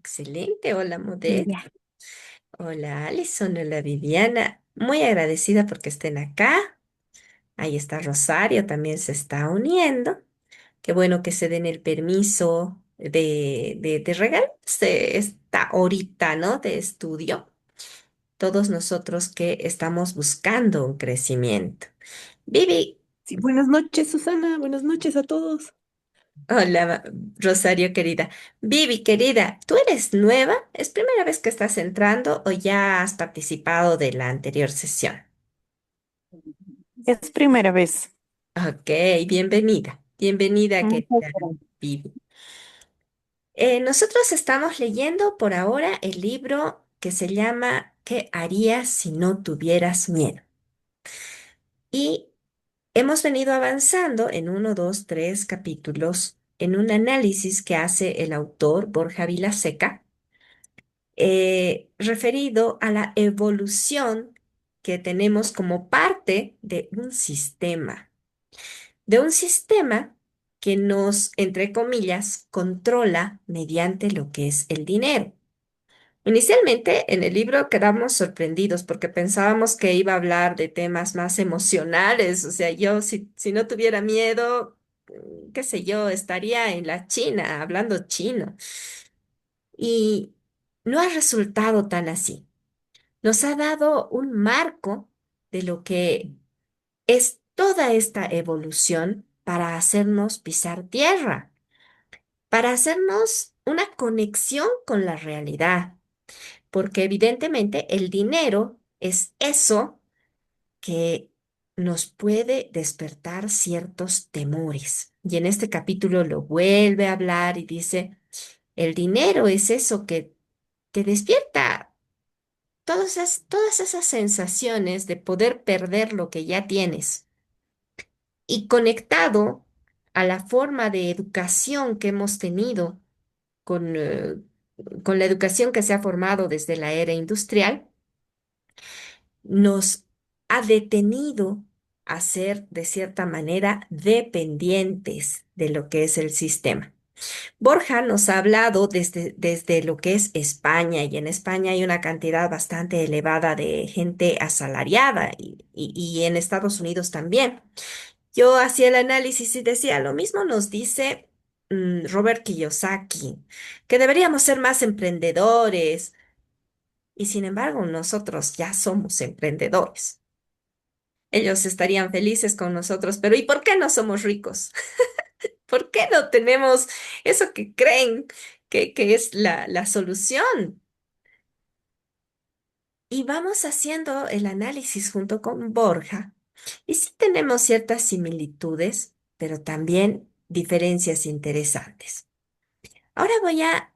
Excelente, hola Modest, Ya. hola Alison, hola Viviana. Muy agradecida porque estén acá. Ahí está Rosario, también se está uniendo. Qué bueno que se den el permiso de regalarse esta horita, ¿no? De estudio. Todos nosotros que estamos buscando un crecimiento. Vivi, Sí, buenas noches, Susana. Buenas noches a todos. hola Rosario querida. Vivi querida, ¿tú eres nueva? ¿Es primera vez que estás entrando o ya has participado de la anterior sesión? Es primera vez. Ok, bienvenida. Bienvenida, Muchas querida gracias. Vivi. Nosotros estamos leyendo por ahora el libro que se llama ¿Qué harías si no tuvieras miedo? Y hemos venido avanzando en uno, dos, tres capítulos en un análisis que hace el autor Borja Vilaseca, referido a la evolución que tenemos como parte de un sistema que nos, entre comillas, controla mediante lo que es el dinero. Inicialmente en el libro quedamos sorprendidos porque pensábamos que iba a hablar de temas más emocionales, o sea, yo si no tuviera miedo, qué sé yo, estaría en la China hablando chino. Y no ha resultado tan así. Nos ha dado un marco de lo que es toda esta evolución para hacernos pisar tierra, para hacernos una conexión con la realidad, porque evidentemente el dinero es eso que nos puede despertar ciertos temores. Y en este capítulo lo vuelve a hablar y dice, el dinero es eso que te despierta todas esas sensaciones de poder perder lo que ya tienes y conectado a la forma de educación que hemos tenido con, eh, con la educación que se ha formado desde la era industrial, nos ha detenido a ser de cierta manera dependientes de lo que es el sistema. Borja nos ha hablado desde lo que es España y en España hay una cantidad bastante elevada de gente asalariada y en Estados Unidos también. Yo hacía el análisis y decía, lo mismo nos dice Robert Kiyosaki, que deberíamos ser más emprendedores y sin embargo nosotros ya somos emprendedores. Ellos estarían felices con nosotros, pero ¿y por qué no somos ricos? ¿Por qué no tenemos eso que creen que es la solución? Y vamos haciendo el análisis junto con Borja. Y sí tenemos ciertas similitudes, pero también diferencias interesantes. Ahora voy a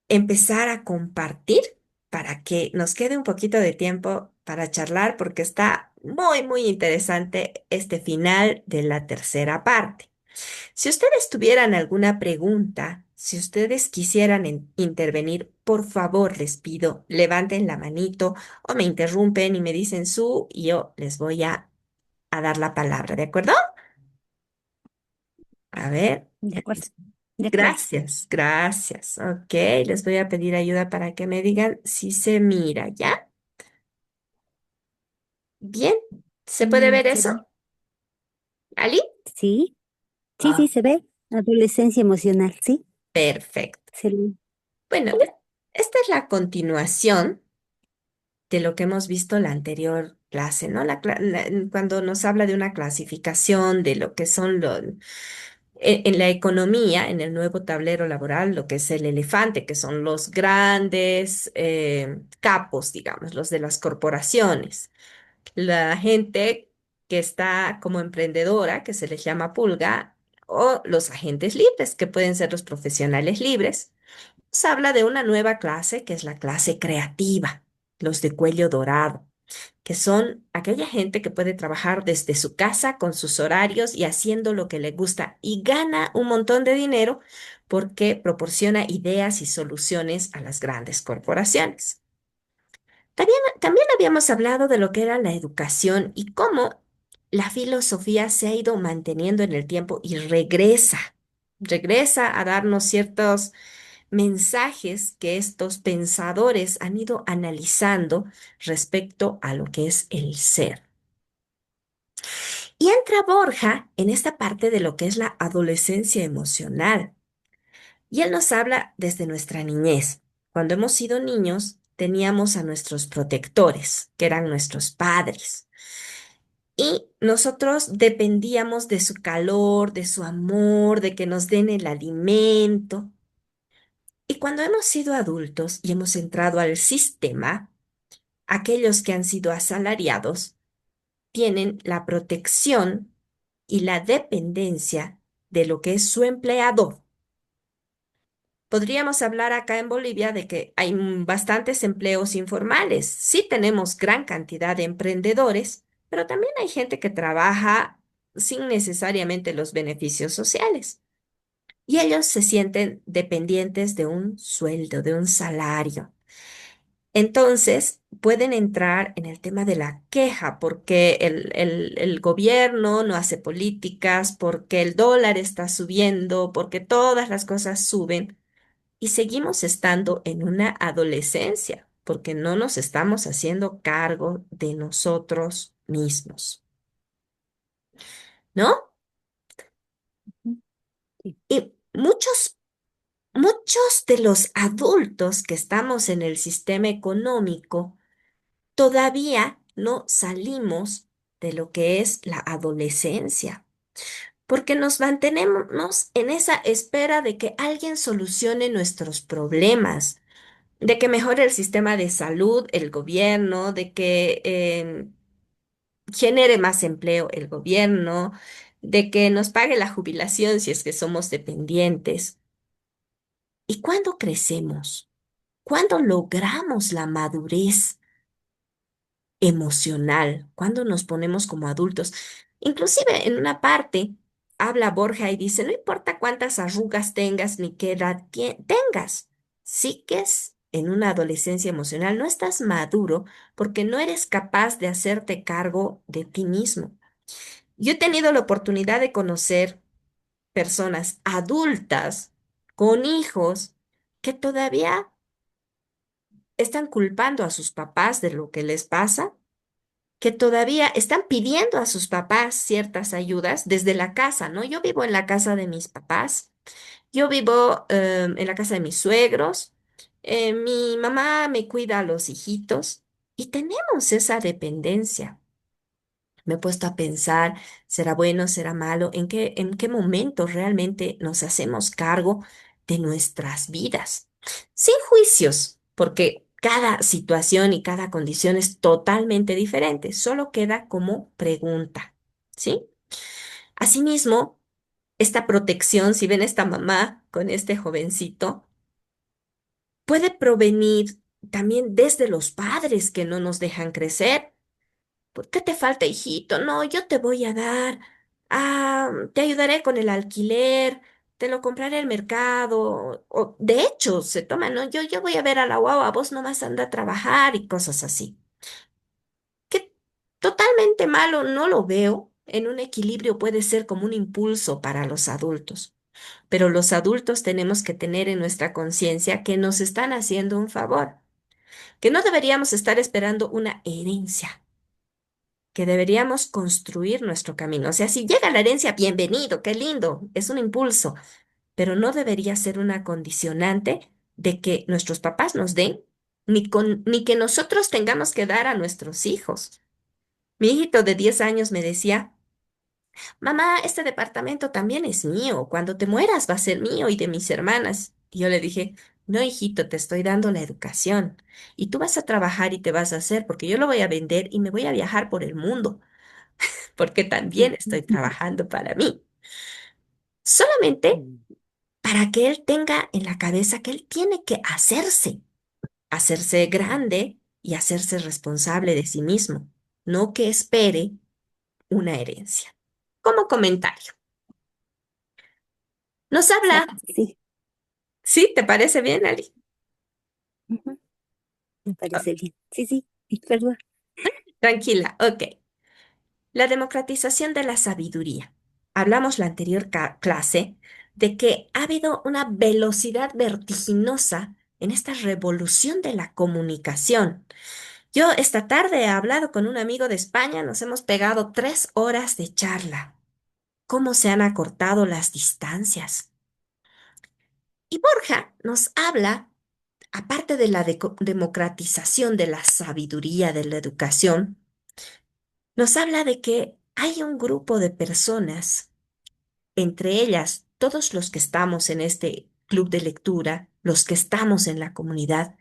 empezar a compartir para que nos quede un poquito de tiempo para charlar, porque está muy interesante este final de la tercera parte. Si ustedes tuvieran alguna pregunta, si ustedes quisieran intervenir, por favor, les pido, levanten la manito o me interrumpen y me dicen su y yo les voy a dar la palabra, ¿de acuerdo? A ver, De acuerdo. De acuerdo. gracias, gracias. Ok, les voy a pedir ayuda para que me digan si se mira, ¿ya? Bien, ¿se puede ver Se eso? ve. ¿Ali? Sí, sí, Ah, se ve. Adolescencia emocional, sí. perfecto. Excelente. Bueno, esta es la continuación de lo que hemos visto la anterior clase, ¿no? Cuando nos habla de una clasificación de lo que son en la economía, en el nuevo tablero laboral, lo que es el elefante, que son los grandes capos, digamos, los de las corporaciones. La gente que está como emprendedora, que se les llama pulga, o los agentes libres, que pueden ser los profesionales libres. Se habla de una nueva clase que es la clase creativa, los de cuello dorado, que son aquella gente que puede trabajar desde su casa con sus horarios y haciendo lo que le gusta y gana un montón de dinero porque proporciona ideas y soluciones a las grandes corporaciones. También habíamos hablado de lo que era la educación y cómo la filosofía se ha ido manteniendo en el tiempo y regresa a darnos ciertos mensajes que estos pensadores han ido analizando respecto a lo que es el ser. Y entra Borja en esta parte de lo que es la adolescencia emocional. Y él nos habla desde nuestra niñez. Cuando hemos sido niños, teníamos a nuestros protectores, que eran nuestros padres. Y nosotros dependíamos de su calor, de su amor, de que nos den el alimento. Y cuando hemos sido adultos y hemos entrado al sistema, aquellos que han sido asalariados tienen la protección y la dependencia de lo que es su empleador. Podríamos hablar acá en Bolivia de que hay bastantes empleos informales. Sí tenemos gran cantidad de emprendedores, pero también hay gente que trabaja sin necesariamente los beneficios sociales. Y ellos se sienten dependientes de un sueldo, de un salario. Entonces, pueden entrar en el tema de la queja porque el gobierno no hace políticas, porque el dólar está subiendo, porque todas las cosas suben y seguimos estando en una adolescencia porque no nos estamos haciendo cargo de nosotros mismos, ¿no? Ujú. Sí. Y muchos de los adultos que estamos en el sistema económico, todavía no salimos de lo que es la adolescencia, porque nos mantenemos en esa espera de que alguien solucione nuestros problemas, de que mejore el sistema de salud, el gobierno, de que genere más empleo el gobierno, de que nos pague la jubilación si es que somos dependientes. ¿Y cuándo crecemos? ¿Cuándo logramos la madurez emocional, cuando nos ponemos como adultos? Inclusive en una parte habla Borja y dice, no importa cuántas arrugas tengas ni qué edad tengas, sigues en una adolescencia emocional, no estás maduro porque no eres capaz de hacerte cargo de ti mismo. Yo he tenido la oportunidad de conocer personas adultas con hijos que todavía están culpando a sus papás de lo que les pasa, que todavía están pidiendo a sus papás ciertas ayudas desde la casa, ¿no? Yo vivo en la casa de mis papás, yo vivo en la casa de mis suegros, mi mamá me cuida a los hijitos y tenemos esa dependencia. Me he puesto a pensar, ¿será bueno, será malo? En qué momento realmente nos hacemos cargo de nuestras vidas? Sin juicios, porque cada situación y cada condición es totalmente diferente, solo queda como pregunta, ¿sí? Asimismo, esta protección, si ven esta mamá con este jovencito, puede provenir también desde los padres que no nos dejan crecer. ¿Por qué te falta, hijito? No, yo te voy a dar. Ah, te ayudaré con el alquiler, te lo compraré al mercado. O, de hecho, se toma, ¿no? Yo voy a ver a la guagua, vos nomás anda a trabajar y cosas así. Que totalmente malo no lo veo. En un equilibrio puede ser como un impulso para los adultos. Pero los adultos tenemos que tener en nuestra conciencia que nos están haciendo un favor, que no deberíamos estar esperando una herencia, que deberíamos construir nuestro camino. O sea, si llega la herencia, bienvenido, qué lindo, es un impulso, pero no debería ser una condicionante de que nuestros papás nos den, ni que nosotros tengamos que dar a nuestros hijos. Mi hijito de 10 años me decía, mamá, este departamento también es mío, cuando te mueras va a ser mío y de mis hermanas. Y yo le dije, no, hijito, te estoy dando la educación y tú vas a trabajar y te vas a hacer porque yo lo voy a vender y me voy a viajar por el mundo porque también estoy Ujú. trabajando para mí. Solamente Mm. para que él tenga en la cabeza que él tiene que hacerse grande y hacerse responsable de sí mismo, no que espere una herencia. Como comentario, nos habla, Exacto, sí. ¿sí? ¿Te parece bien, Ali? Ujú. Me Oh, parece bien. Sí, sí, perdón. tranquila, ok. La democratización de la sabiduría. Hablamos la anterior clase de que ha habido una velocidad vertiginosa en esta revolución de la comunicación. Yo esta tarde he hablado con un amigo de España, nos hemos pegado 3 horas de charla. ¿Cómo se han acortado las distancias? Y Borja nos habla, aparte de la democratización de la sabiduría de la educación, nos habla de que hay un grupo de personas, entre ellas todos los que estamos en este club de lectura, los que estamos en la comunidad,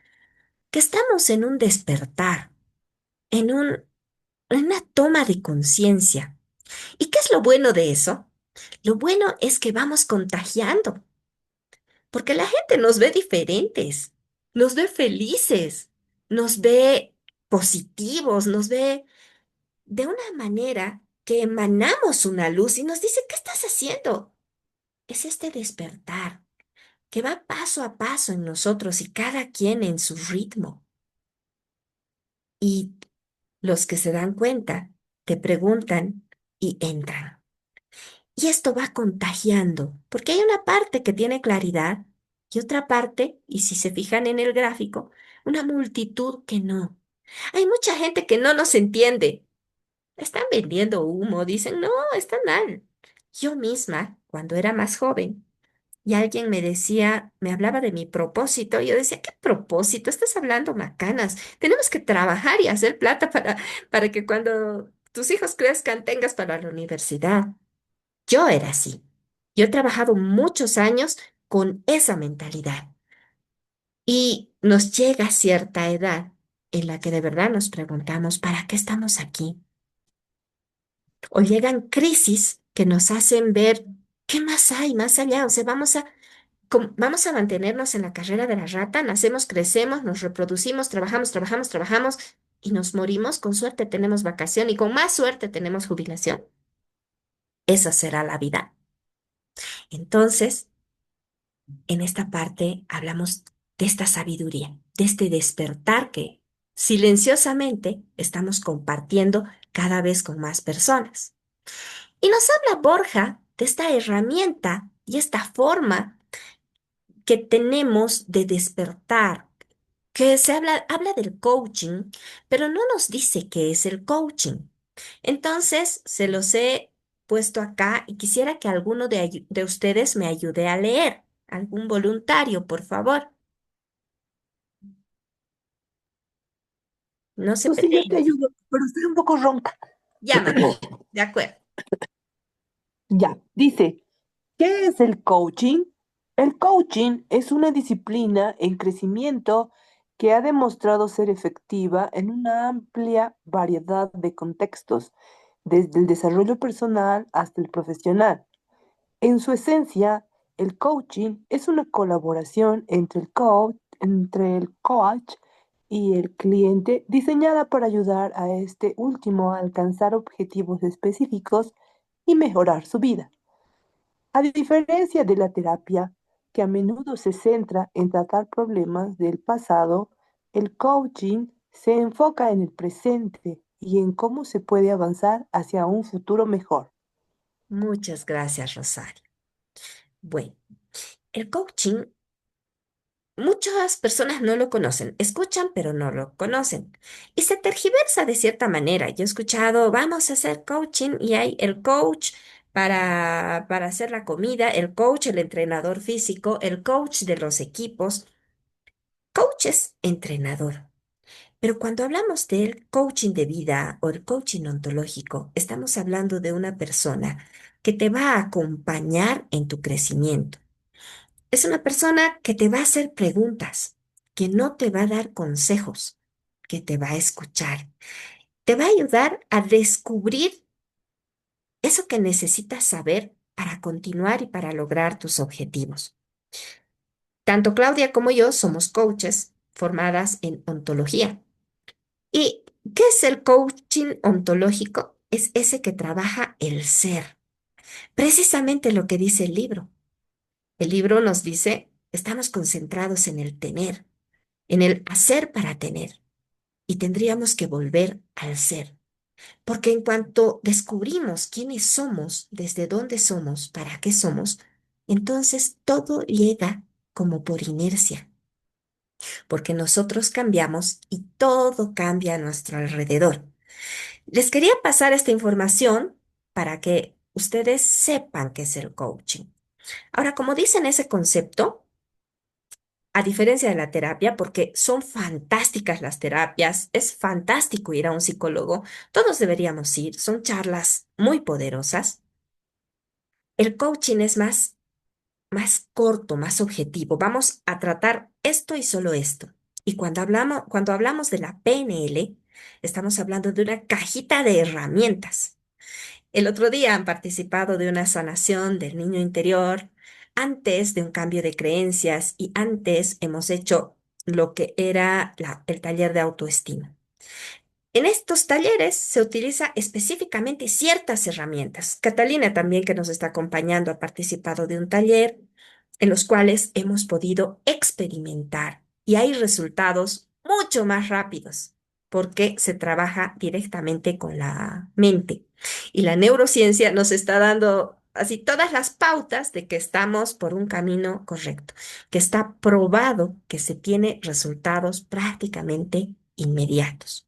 que estamos en un despertar, en una toma de conciencia. ¿Y qué es lo bueno de eso? Lo bueno es que vamos contagiando, porque la gente nos ve diferentes, nos ve felices, nos ve positivos, nos ve de una manera que emanamos una luz y nos dice, ¿qué estás haciendo? Es este despertar que va paso a paso en nosotros y cada quien en su ritmo. Y los que se dan cuenta te preguntan y entran. Y esto va contagiando, porque hay una parte que tiene claridad y otra parte, y si se fijan en el gráfico, una multitud que no. Hay mucha gente que no nos entiende. Están vendiendo humo, dicen, no, está mal. Yo misma, cuando era más joven, y alguien me decía, me hablaba de mi propósito, y yo decía, ¿qué propósito? Estás hablando macanas. Tenemos que trabajar y hacer plata para que cuando tus hijos crezcan tengas para la universidad. Yo era así. Yo he trabajado muchos años con esa mentalidad y nos llega cierta edad en la que de verdad nos preguntamos, ¿para qué estamos aquí? O llegan crisis que nos hacen ver qué más hay más allá. O sea, vamos a mantenernos en la carrera de la rata, nacemos, crecemos, nos reproducimos, trabajamos, trabajamos, trabajamos y nos morimos. Con suerte tenemos vacación y con más suerte tenemos jubilación. Esa será la vida. Entonces, en esta parte hablamos de esta sabiduría, de este despertar que silenciosamente estamos compartiendo cada vez con más personas. Y nos habla Borja de esta herramienta y esta forma que tenemos de despertar, que habla del coaching, pero no nos dice qué es el coaching. Entonces, se los he puesto acá y quisiera que alguno de ustedes me ayude a leer. Algún voluntario, por favor. No se Pues sí, yo te peleen. ayudo, pero estoy un poco ronca. Llámame. De acuerdo. Ya, dice, ¿qué es el coaching? El coaching es una disciplina en crecimiento que ha demostrado ser efectiva en una amplia variedad de contextos, desde el desarrollo personal hasta el profesional. En su esencia, el coaching es una colaboración entre el coach y el cliente diseñada para ayudar a este último a alcanzar objetivos específicos y mejorar su vida. A diferencia de la terapia, que a menudo se centra en tratar problemas del pasado, el coaching se enfoca en el presente y en cómo se puede avanzar hacia un futuro mejor. Muchas gracias, Rosario. Bueno, el coaching, muchas personas no lo conocen, escuchan, pero no lo conocen. Y se tergiversa de cierta manera. Yo he escuchado, vamos a hacer coaching y hay el coach para hacer la comida, el coach, el entrenador físico, el coach de los equipos. Coach es entrenador. Pero cuando hablamos del coaching de vida o el coaching ontológico, estamos hablando de una persona que te va a acompañar en tu crecimiento. Es una persona que te va a hacer preguntas, que no te va a dar consejos, que te va a escuchar. Te va a ayudar a descubrir eso que necesitas saber para continuar y para lograr tus objetivos. Tanto Claudia como yo somos coaches formadas en ontología. ¿Y qué es el coaching ontológico? Es ese que trabaja el ser. Precisamente lo que dice el libro. El libro nos dice, estamos concentrados en el tener, en el hacer para tener, y tendríamos que volver al ser. Porque en cuanto descubrimos quiénes somos, desde dónde somos, para qué somos, Entonces todo llega como por inercia, porque nosotros cambiamos y todo cambia a nuestro alrededor. Les quería pasar esta información para que ustedes sepan qué es el coaching. Ahora, como dicen ese concepto, a diferencia de la terapia, porque son fantásticas las terapias, es fantástico ir a un psicólogo, todos deberíamos ir, son charlas muy poderosas. El coaching es más corto, más objetivo. Vamos a tratar esto y solo esto. Y cuando hablamos de la PNL, estamos hablando de una cajita de herramientas. El otro día han participado de una sanación del niño interior, antes de un cambio de creencias y antes hemos hecho lo que era el taller de autoestima. En estos talleres se utiliza específicamente ciertas herramientas. Catalina también, que nos está acompañando, ha participado de un taller en los cuales hemos podido experimentar y hay resultados mucho más rápidos porque se trabaja directamente con la mente. Y la neurociencia nos está dando así todas las pautas de que estamos por un camino correcto, que está probado que se tiene resultados prácticamente inmediatos.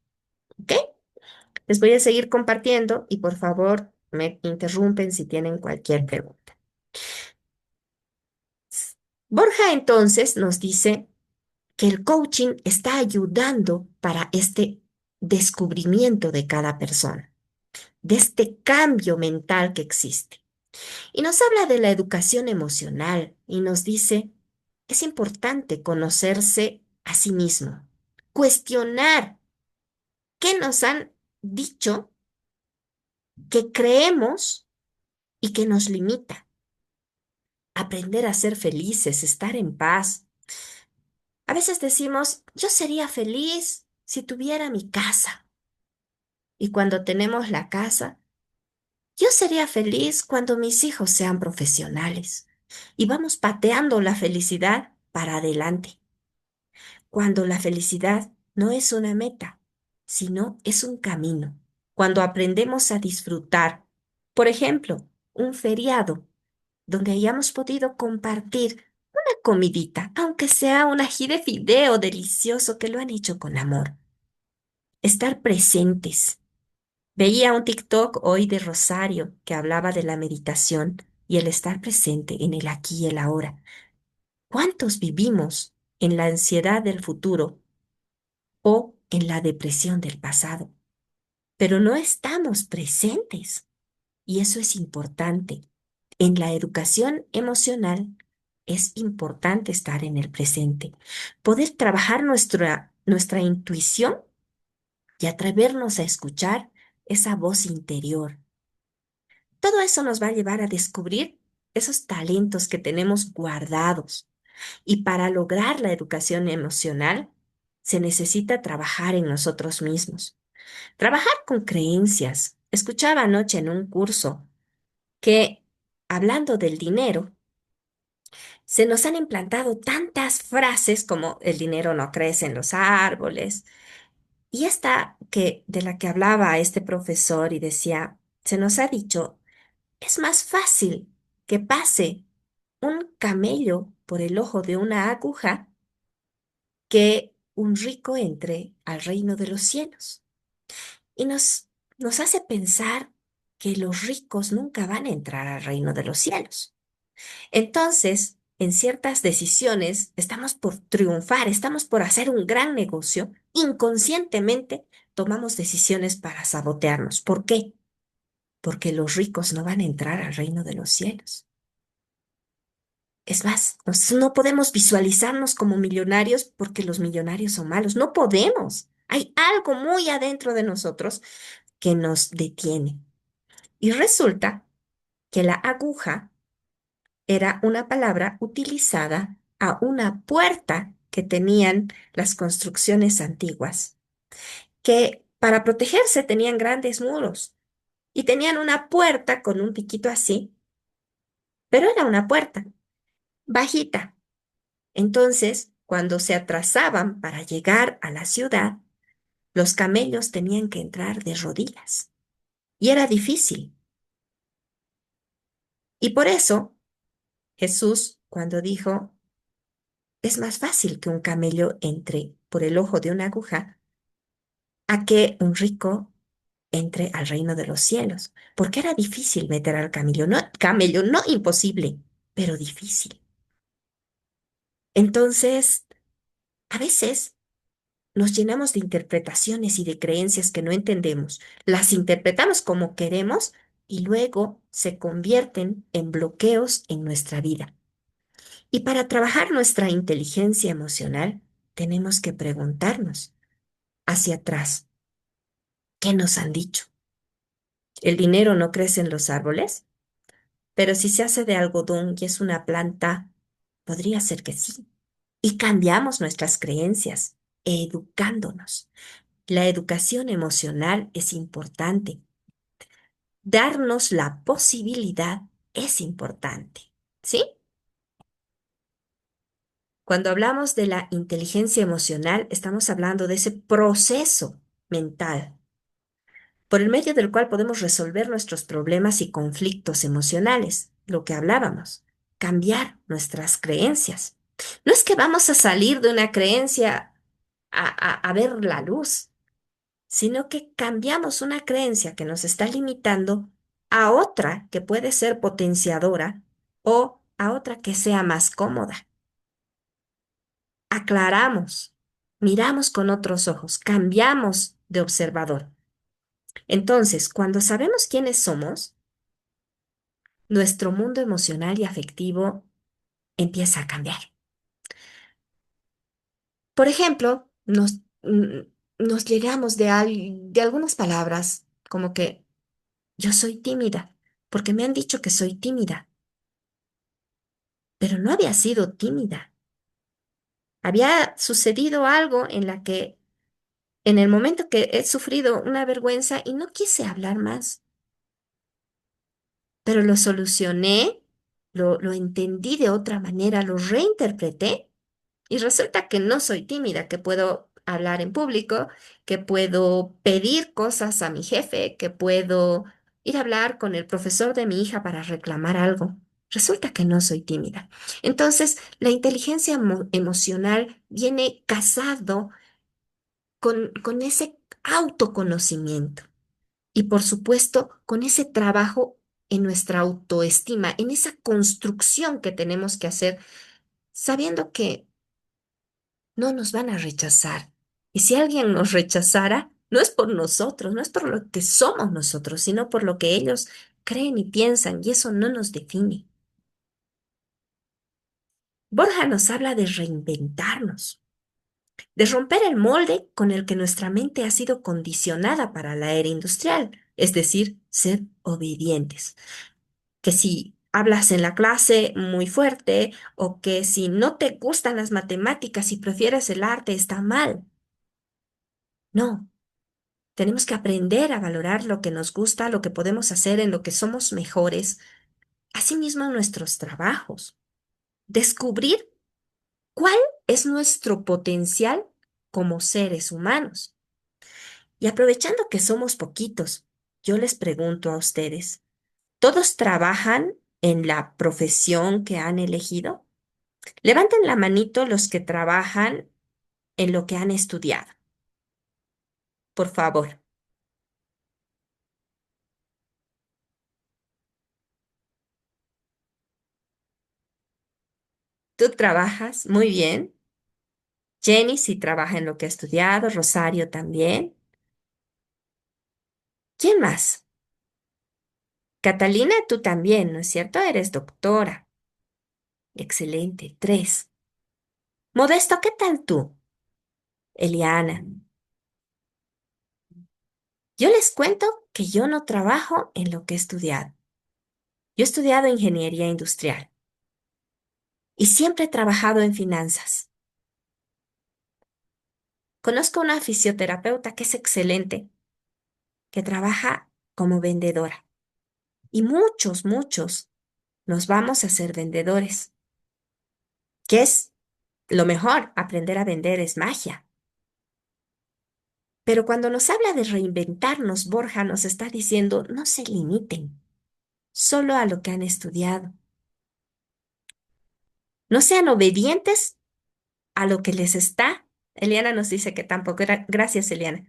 ¿Ok? Les voy a seguir compartiendo y por favor me interrumpen si tienen cualquier pregunta. Borja entonces nos dice que el coaching está ayudando para este descubrimiento de cada persona, de este cambio mental que existe. Y nos habla de la educación emocional y nos dice, es importante conocerse a sí mismo, cuestionar qué nos han dicho que creemos y que nos limita. Aprender a ser felices, estar en paz. A veces decimos, yo sería feliz si tuviera mi casa. Y cuando tenemos la casa, yo sería feliz cuando mis hijos sean profesionales. Y vamos pateando la felicidad para adelante. Cuando la felicidad no es una meta, sino es un camino. Cuando aprendemos a disfrutar, por ejemplo, un feriado donde hayamos podido compartir una comidita, aunque sea un ají de fideo delicioso que lo han hecho con amor. Estar presentes. Veía un TikTok hoy de Rosario que hablaba de la meditación y el estar presente en el aquí y el ahora. ¿Cuántos vivimos en la ansiedad del futuro o en la depresión del pasado? Pero no estamos presentes. Y eso es importante. En la educación emocional es importante estar en el presente, poder trabajar nuestra intuición y atrevernos a escuchar esa voz interior. Todo eso nos va a llevar a descubrir esos talentos que tenemos guardados. Y para lograr la educación emocional, se necesita trabajar en nosotros mismos, trabajar con creencias. Escuchaba anoche en un curso que, hablando del dinero, se nos han implantado tantas frases como el dinero no crece en los árboles. Y esta de la que hablaba este profesor y decía, se nos ha dicho, es más fácil que pase un camello por el ojo de una aguja que un rico entre al reino de los cielos. Y nos hace pensar que los ricos nunca van a entrar al reino de los cielos. Entonces, en ciertas decisiones estamos por triunfar, estamos por hacer un gran negocio, inconscientemente tomamos decisiones para sabotearnos. ¿Por qué? Porque los ricos no van a entrar al reino de los cielos. Es más, no podemos visualizarnos como millonarios porque los millonarios son malos. No podemos. Hay algo muy adentro de nosotros que nos detiene. Y resulta que la aguja era una palabra utilizada a una puerta que tenían las construcciones antiguas, que para protegerse tenían grandes muros y tenían una puerta con un piquito así, pero era una puerta bajita. Entonces, cuando se atrasaban para llegar a la ciudad, los camellos tenían que entrar de rodillas y era difícil. Y por eso Jesús cuando dijo, es más fácil que un camello entre por el ojo de una aguja a que un rico entre al reino de los cielos, porque era difícil meter al camello, no imposible, pero difícil. Entonces, a veces nos llenamos de interpretaciones y de creencias que no entendemos, las interpretamos como queremos y luego se convierten en bloqueos en nuestra vida. Y para trabajar nuestra inteligencia emocional, tenemos que preguntarnos hacia atrás, ¿qué nos han dicho? ¿El dinero no crece en los árboles? Pero si se hace de algodón y es una planta, podría ser que sí. Y cambiamos nuestras creencias, educándonos. La educación emocional es importante. Darnos la posibilidad es importante. ¿Sí? Cuando hablamos de la inteligencia emocional, estamos hablando de ese proceso mental por el medio del cual podemos resolver nuestros problemas y conflictos emocionales, lo que hablábamos, cambiar nuestras creencias. No es que vamos a salir de una creencia a ver la luz, sino que cambiamos una creencia que nos está limitando a otra que puede ser potenciadora o a otra que sea más cómoda. Aclaramos, miramos con otros ojos, cambiamos de observador. Entonces, cuando sabemos quiénes somos, nuestro mundo emocional y afectivo empieza a cambiar. Por ejemplo, nos llegamos de algunas palabras como que yo soy tímida, porque me han dicho que soy tímida, pero no había sido tímida. Había sucedido algo en la que, en el momento que he sufrido una vergüenza y no quise hablar más, pero lo solucioné, lo entendí de otra manera, lo reinterpreté. Y resulta que no soy tímida, que puedo hablar en público, que puedo pedir cosas a mi jefe, que puedo ir a hablar con el profesor de mi hija para reclamar algo. Resulta que no soy tímida. Entonces, la inteligencia emocional viene casado con ese autoconocimiento y, por supuesto, con ese trabajo en nuestra autoestima, en esa construcción que tenemos que hacer, sabiendo que no nos van a rechazar. Y si alguien nos rechazara, no es por nosotros, no es por lo que somos nosotros, sino por lo que ellos creen y piensan, y eso no nos define. Borja nos habla de reinventarnos, de romper el molde con el que nuestra mente ha sido condicionada para la era industrial, es decir, ser obedientes. Que si hablas en la clase muy fuerte o que si no te gustan las matemáticas y prefieres el arte, está mal. No. Tenemos que aprender a valorar lo que nos gusta, lo que podemos hacer, en lo que somos mejores, asimismo en nuestros trabajos. Descubrir cuál es nuestro potencial como seres humanos. Y aprovechando que somos poquitos, yo les pregunto a ustedes, ¿todos trabajan en la profesión que han elegido? Levanten la manito los que trabajan en lo que han estudiado, por favor. ¿Tú trabajas? Muy bien. Jenny sí trabaja en lo que ha estudiado, Rosario también. ¿Quién más? Catalina, tú también, ¿no es cierto? Eres doctora. Excelente. Tres. Modesto, ¿qué tal tú? Eliana. Yo les cuento que yo no trabajo en lo que he estudiado. Yo he estudiado ingeniería industrial y siempre he trabajado en finanzas. Conozco una fisioterapeuta que es excelente, que trabaja como vendedora. Y muchos nos vamos a ser vendedores, que es lo mejor, aprender a vender es magia. Pero cuando nos habla de reinventarnos, Borja nos está diciendo, no se limiten solo a lo que han estudiado. No sean obedientes a lo que les está. Eliana nos dice que tampoco. Gracias, Eliana.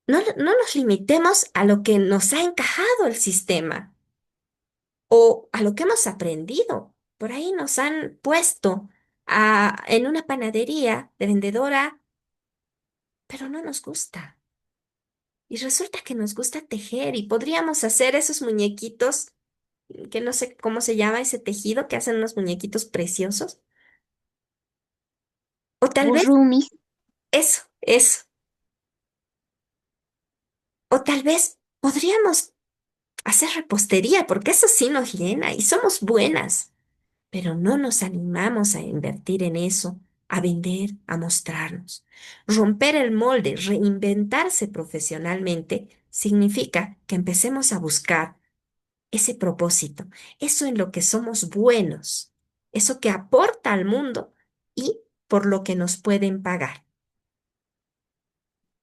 No, no nos limitemos a lo que nos ha encajado el sistema o a lo que hemos aprendido. Por ahí nos han puesto en una panadería de vendedora, pero no nos gusta. Y resulta que nos gusta tejer y podríamos hacer esos muñequitos, que no sé cómo se llama ese tejido, que hacen unos muñequitos preciosos. O tal vez Burrumis. eso. O tal vez podríamos hacer repostería, porque eso sí nos llena y somos buenas, pero no nos animamos a invertir en eso, a vender, a mostrarnos. Romper el molde, reinventarse profesionalmente, significa que empecemos a buscar ese propósito, eso en lo que somos buenos, eso que aporta al mundo y por lo que nos pueden pagar.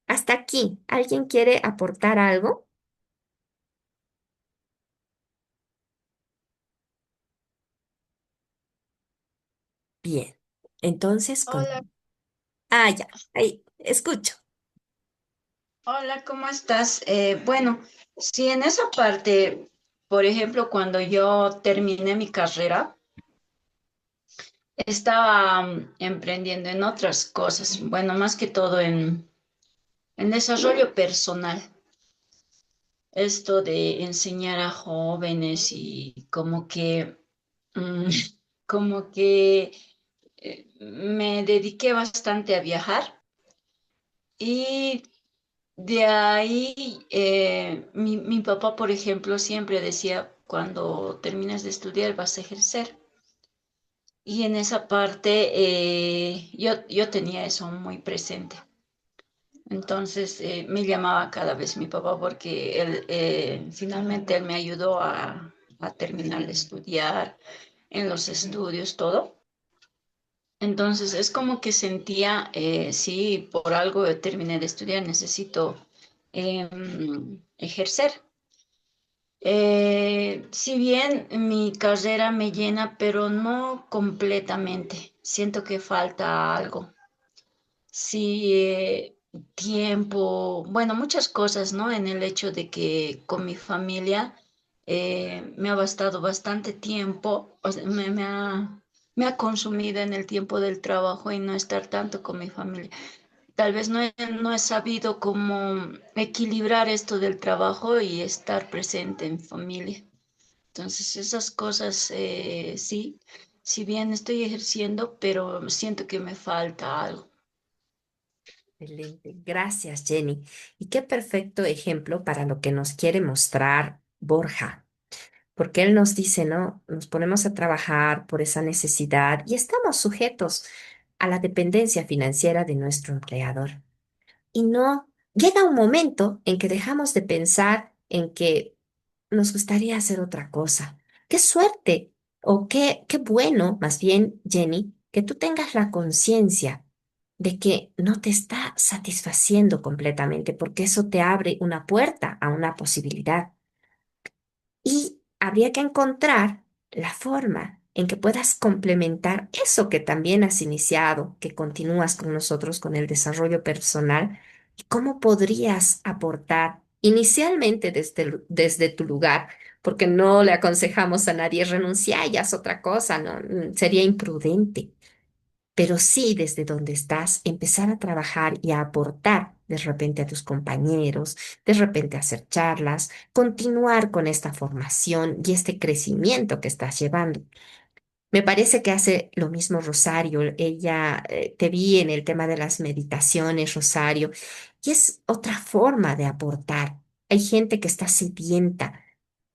Hasta aquí, ¿alguien quiere aportar algo? Bien, entonces Hola, Ah, ya, ahí, escucho. hola, ¿cómo estás? Bueno, sí, en esa parte, por ejemplo, cuando yo terminé mi carrera, estaba emprendiendo en otras cosas, bueno, más que todo en desarrollo personal, esto de enseñar a jóvenes y mm, como que me dediqué bastante a viajar y de ahí, mi papá, por ejemplo, siempre decía, cuando termines de estudiar vas a ejercer. Y en esa parte yo tenía eso muy presente. Entonces me llamaba cada vez mi papá porque finalmente él me ayudó a terminar de estudiar en los estudios, todo. Entonces es como que sentía, sí, por algo terminé de estudiar, necesito ejercer. Si bien mi carrera me llena, pero no completamente, siento que falta algo. Sí, tiempo, bueno, muchas cosas, ¿no? En el hecho de que con mi familia me ha bastado bastante tiempo, o sea, me ha consumido en el tiempo del trabajo y no estar tanto con mi familia. Tal vez no he sabido cómo equilibrar esto del trabajo y estar presente en familia. Entonces, esas cosas, sí, si bien estoy ejerciendo, pero siento que me falta algo. Excelente. Gracias, Jenny. Y qué perfecto ejemplo para lo que nos quiere mostrar Borja, porque él nos dice, ¿no? Nos ponemos a trabajar por esa necesidad y estamos sujetos a la dependencia financiera de nuestro empleador. Y no, llega un momento en que dejamos de pensar en que nos gustaría hacer otra cosa. Qué suerte o qué bueno, más bien, Jenny, que tú tengas la conciencia de que no te está satisfaciendo completamente, porque eso te abre una puerta a una posibilidad. Y habría que encontrar la forma en que puedas complementar eso que también has iniciado, que continúas con nosotros con el desarrollo personal, y cómo podrías aportar inicialmente desde tu lugar, porque no le aconsejamos a nadie renunciar, ya es otra cosa, ¿no? Sería imprudente, pero sí desde donde estás, empezar a trabajar y a aportar de repente a tus compañeros, de repente hacer charlas, continuar con esta formación y este crecimiento que estás llevando. Me parece que hace lo mismo Rosario. Ella, te vi en el tema de las meditaciones, Rosario, y es otra forma de aportar. Hay gente que está sedienta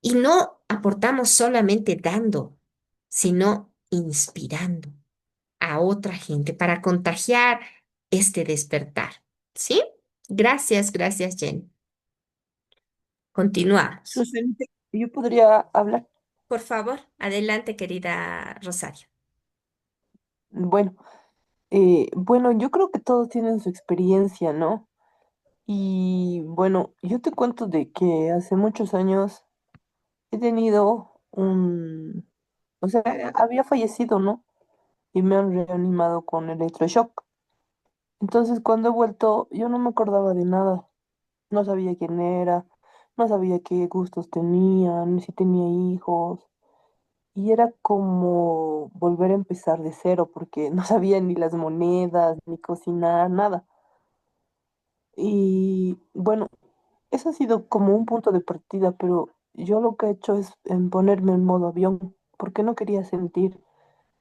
y no aportamos solamente dando, sino inspirando a otra gente para contagiar este despertar. ¿Sí? Gracias, Jen. Continuamos. Susanita, yo podría hablar. Por favor, adelante, querida Rosario. Bueno, bueno, yo creo que todos tienen su experiencia, ¿no? Y bueno, yo te cuento de que hace muchos años he tenido O sea, había fallecido, ¿no? Y me han reanimado con electroshock. Entonces, cuando he vuelto, yo no me acordaba de nada. No sabía quién era, no sabía qué gustos tenía, ni si tenía hijos. Y era como volver a empezar de cero, porque no sabía ni las monedas, ni cocinar, nada. Y bueno, eso ha sido como un punto de partida, pero yo lo que he hecho es en ponerme en modo avión, porque no quería sentir,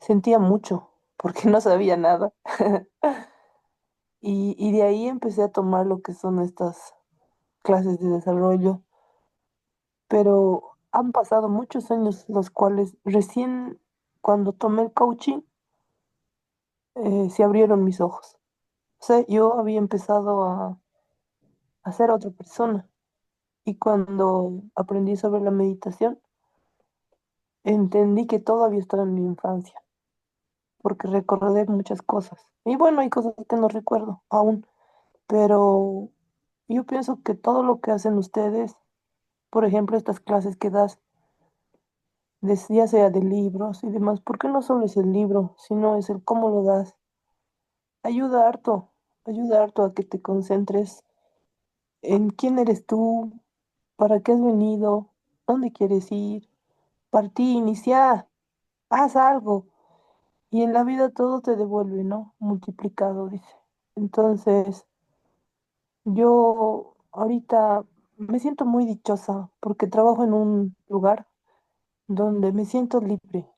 sentía mucho, porque no sabía nada. Y de ahí empecé a tomar lo que son estas clases de desarrollo, pero han pasado muchos años, los cuales recién cuando tomé el coaching se abrieron mis ojos. O sea, yo había empezado a ser otra persona y cuando aprendí sobre la meditación, entendí que todo había estado en mi infancia, porque recordé muchas cosas. Y bueno, hay cosas que no recuerdo aún, pero yo pienso que todo lo que hacen ustedes, por ejemplo, estas clases que das, ya sea de libros y demás, ¿por qué no solo es el libro, sino es el cómo lo das? Ayuda harto, ayuda harto a que te concentres en quién eres tú, para qué has venido, dónde quieres ir, partí, inicia, haz algo. Y en la vida todo te devuelve, ¿no? Multiplicado, dice. Entonces, yo ahorita me siento muy dichosa porque trabajo en un lugar donde me siento libre.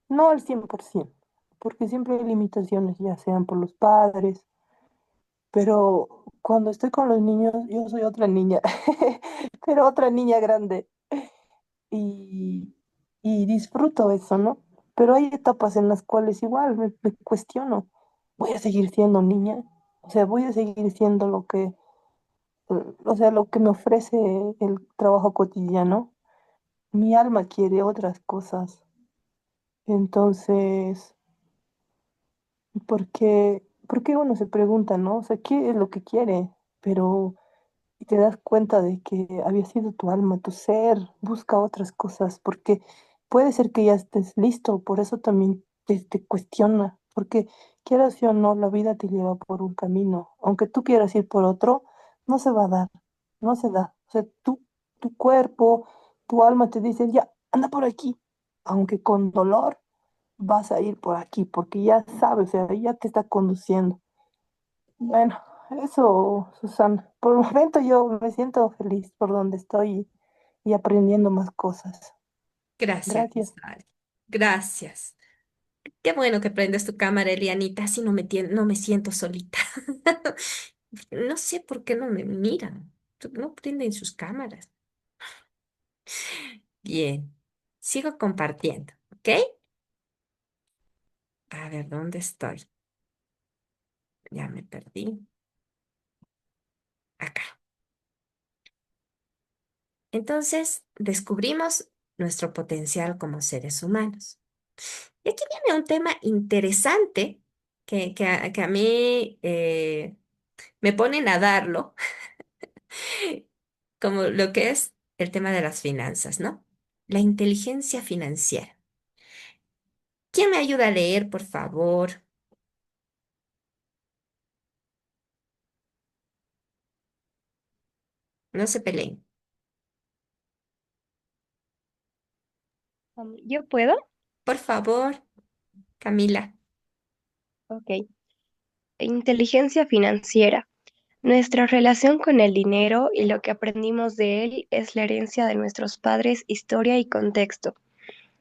No al 100%, porque siempre hay limitaciones, ya sean por los padres, pero cuando estoy con los niños, yo soy otra niña, pero otra niña grande y, y disfruto eso, ¿no? Pero hay etapas en las cuales igual me cuestiono, ¿voy a seguir siendo niña? O sea, voy a seguir siendo o sea, lo que me ofrece el trabajo cotidiano. Mi alma quiere otras cosas. Entonces, porque uno se pregunta, ¿no? O sea, ¿qué es lo que quiere? Pero y te das cuenta de que había sido tu alma, tu ser, busca otras cosas, porque puede ser que ya estés listo, por eso también te cuestiona, porque quieras o no, la vida te lleva por un camino, aunque tú quieras ir por otro, no se va a dar, no se da. O sea, tu cuerpo, tu alma te dicen, ya, anda por aquí, aunque con dolor vas a ir por aquí, porque ya sabes, o sea, ya te está conduciendo. Bueno, eso, Susana. Por el momento yo me siento feliz por donde estoy y aprendiendo más cosas. Gracias, Gracias. Rosario. Gracias. Qué bueno que prendes tu cámara, Elianita, así no me siento solita. No sé por qué no me miran. No prenden sus cámaras. Bien, sigo compartiendo, ¿ok? A ver, ¿dónde estoy? Ya me perdí. Acá. Entonces, descubrimos nuestro potencial como seres humanos. Y aquí viene un tema interesante que a mí me ponen a darlo, como lo que es el tema de las finanzas, ¿no? La inteligencia financiera. ¿Quién me ayuda a leer, por favor? No se peleen. ¿Yo puedo? Por favor, Camila. Ok. Inteligencia financiera. Nuestra relación con el dinero y lo que aprendimos de él es la herencia de nuestros padres, historia y contexto.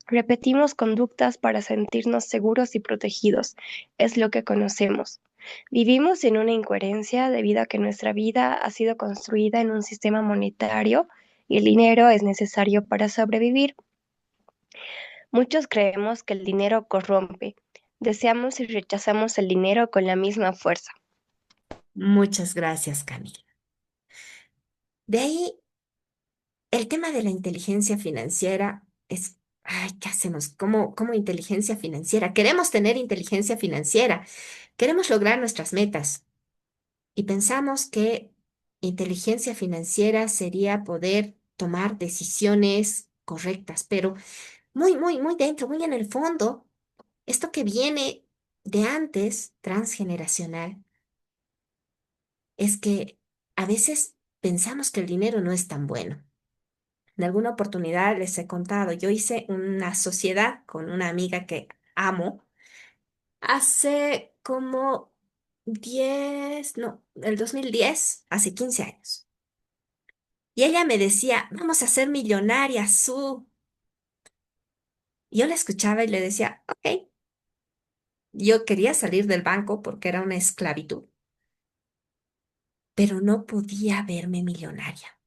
Repetimos conductas para sentirnos seguros y protegidos. Es lo que conocemos. Vivimos en una incoherencia debido a que nuestra vida ha sido construida en un sistema monetario y el dinero es necesario para sobrevivir. Muchos creemos que el dinero corrompe. Deseamos y rechazamos el dinero con la misma fuerza. Muchas gracias, Camila. De ahí, el tema de la inteligencia financiera es, ay, ¿qué hacemos? ¿Cómo inteligencia financiera? Queremos tener inteligencia financiera, queremos lograr nuestras metas y pensamos que inteligencia financiera sería poder tomar decisiones correctas, pero muy, muy, muy dentro, muy en el fondo, esto que viene de antes, transgeneracional, es que a veces pensamos que el dinero no es tan bueno. En alguna oportunidad les he contado, yo hice una sociedad con una amiga que amo hace como 10, no, el 2010, hace 15 años. Y ella me decía, vamos a ser millonarias, Su. Y yo la escuchaba y le decía, ok, yo quería salir del banco porque era una esclavitud, pero no podía verme millonaria.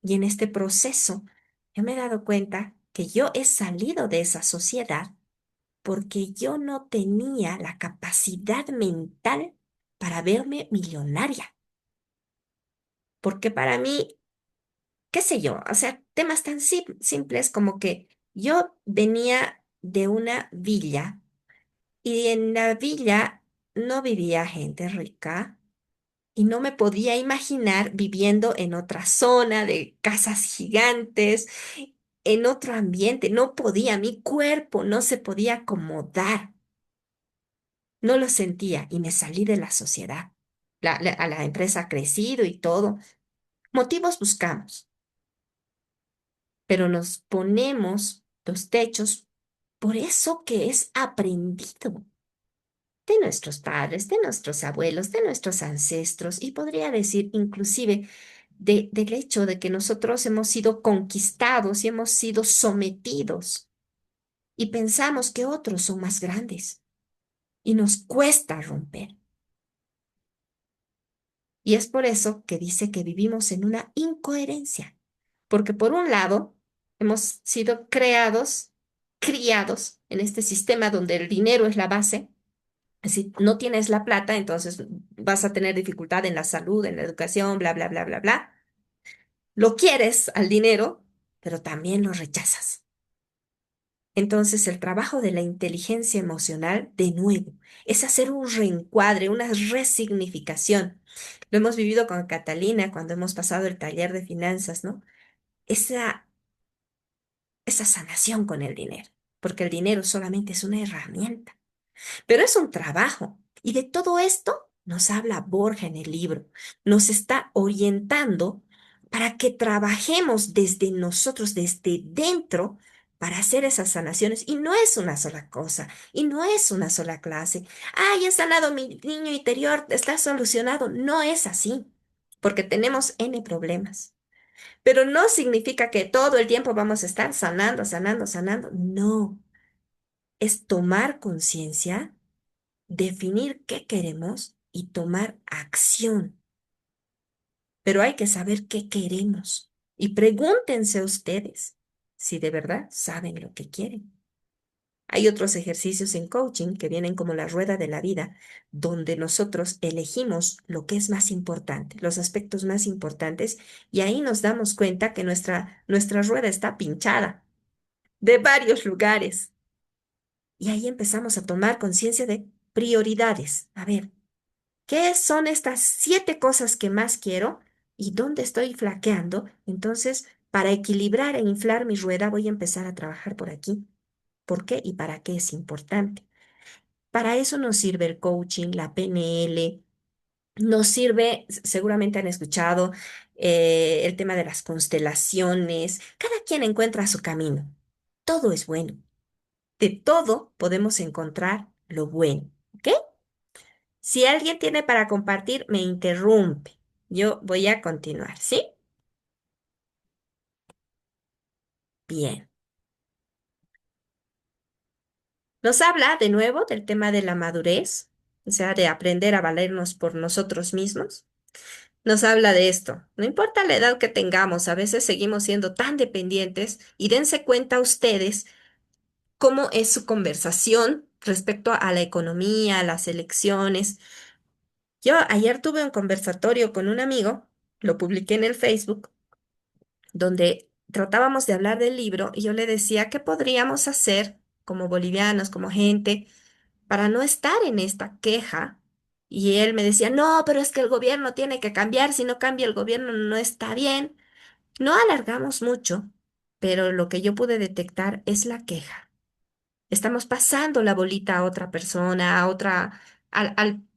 Y en este proceso, yo me he dado cuenta que yo he salido de esa sociedad porque yo no tenía la capacidad mental para verme millonaria. Porque para mí, qué sé yo, o sea, temas tan simples como que yo venía de una villa y en la villa no vivía gente rica y no me podía imaginar viviendo en otra zona de casas gigantes, en otro ambiente. No podía, mi cuerpo no se podía acomodar. No lo sentía y me salí de la sociedad. A la empresa ha crecido y todo. Motivos buscamos, pero nos ponemos los techos por eso que es aprendido de nuestros padres, de nuestros abuelos, de nuestros ancestros y podría decir inclusive del hecho de que nosotros hemos sido conquistados y hemos sido sometidos y pensamos que otros son más grandes y nos cuesta romper. Y es por eso que dice que vivimos en una incoherencia, porque por un lado hemos sido creados, criados en este sistema donde el dinero es la base. Si no tienes la plata, entonces vas a tener dificultad en la salud, en la educación, bla, bla, bla, bla, bla. Lo quieres al dinero, pero también lo rechazas. Entonces, el trabajo de la inteligencia emocional, de nuevo, es hacer un reencuadre, una resignificación. Lo hemos vivido con Catalina cuando hemos pasado el taller de finanzas, ¿no? Esa, esa sanación con el dinero, porque el dinero solamente es una herramienta. Pero es un trabajo. Y de todo esto nos habla Borja en el libro. Nos está orientando para que trabajemos desde nosotros, desde dentro, para hacer esas sanaciones. Y no es una sola cosa, y no es una sola clase. Ay, he sanado mi niño interior, está solucionado. No es así, porque tenemos N problemas. Pero no significa que todo el tiempo vamos a estar sanando, sanando, sanando. No, es tomar conciencia, definir qué queremos y tomar acción. Pero hay que saber qué queremos. Y pregúntense ustedes si de verdad saben lo que quieren. Hay otros ejercicios en coaching que vienen como la rueda de la vida, donde nosotros elegimos lo que es más importante, los aspectos más importantes, y ahí nos damos cuenta que nuestra rueda está pinchada de varios lugares. Y ahí empezamos a tomar conciencia de prioridades. A ver, ¿qué son estas 7 cosas que más quiero y dónde estoy flaqueando? Entonces, para equilibrar e inflar mi rueda, voy a empezar a trabajar por aquí. ¿Por qué y para qué es importante? Para eso nos sirve el coaching, la PNL, nos sirve, seguramente han escuchado el tema de las constelaciones. Cada quien encuentra su camino. Todo es bueno. De todo podemos encontrar lo bueno. ¿Ok? Si alguien tiene para compartir, me interrumpe. Yo voy a continuar, ¿sí? Bien. Nos habla de nuevo del tema de la madurez, o sea, de aprender a valernos por nosotros mismos. Nos habla de esto. No importa la edad que tengamos, a veces seguimos siendo tan dependientes y dense cuenta ustedes cómo es su conversación respecto a la economía, a las elecciones. Yo ayer tuve un conversatorio con un amigo, lo publiqué en el Facebook donde tratábamos de hablar del libro y yo le decía qué podríamos hacer como bolivianos, como gente, para no estar en esta queja. Y él me decía, no, pero es que el gobierno tiene que cambiar, si no cambia el gobierno no está bien. No alargamos mucho. pero lo que yo pude detectar es la queja. Estamos pasando la bolita a otra persona, a otra,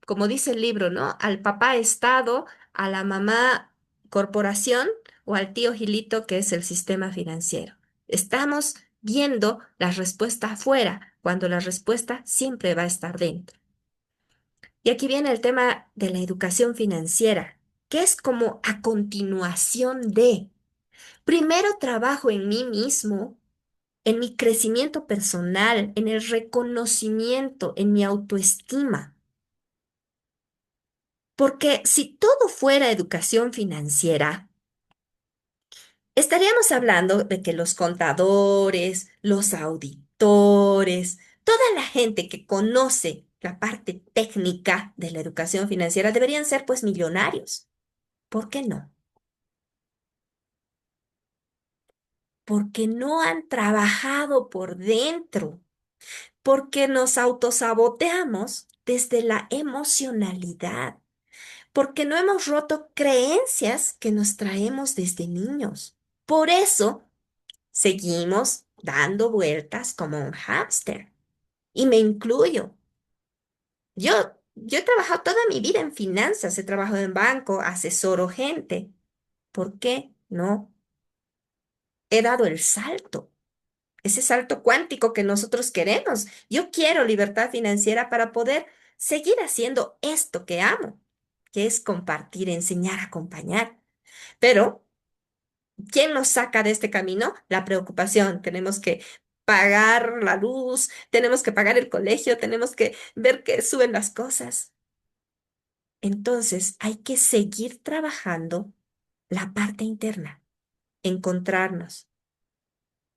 como dice el libro, ¿no? Al papá Estado, a la mamá corporación o al tío Gilito, que es el sistema financiero. Estamos viendo la respuesta afuera, cuando la respuesta siempre va a estar dentro. Y aquí viene el tema de la educación financiera, que es como a continuación de, primero trabajo en mí mismo, en mi crecimiento personal, en el reconocimiento, en mi autoestima. Porque si todo fuera educación financiera, estaríamos hablando de que los contadores, los auditores, toda la gente que conoce la parte técnica de la educación financiera deberían ser pues millonarios. ¿Por qué no? Porque no han trabajado por dentro, porque nos autosaboteamos desde la emocionalidad, porque no hemos roto creencias que nos traemos desde niños. Por eso seguimos dando vueltas como un hámster. Y me incluyo. Yo he trabajado toda mi vida en finanzas, he trabajado en banco, asesoro gente. ¿Por qué no he dado el salto? Ese salto cuántico que nosotros queremos. Yo quiero libertad financiera para poder seguir haciendo esto que amo, que es compartir, enseñar, acompañar. Pero, ¿quién nos saca de este camino? La preocupación. Tenemos que pagar la luz, tenemos que pagar el colegio, tenemos que ver que suben las cosas. Entonces, hay que seguir trabajando la parte interna, encontrarnos.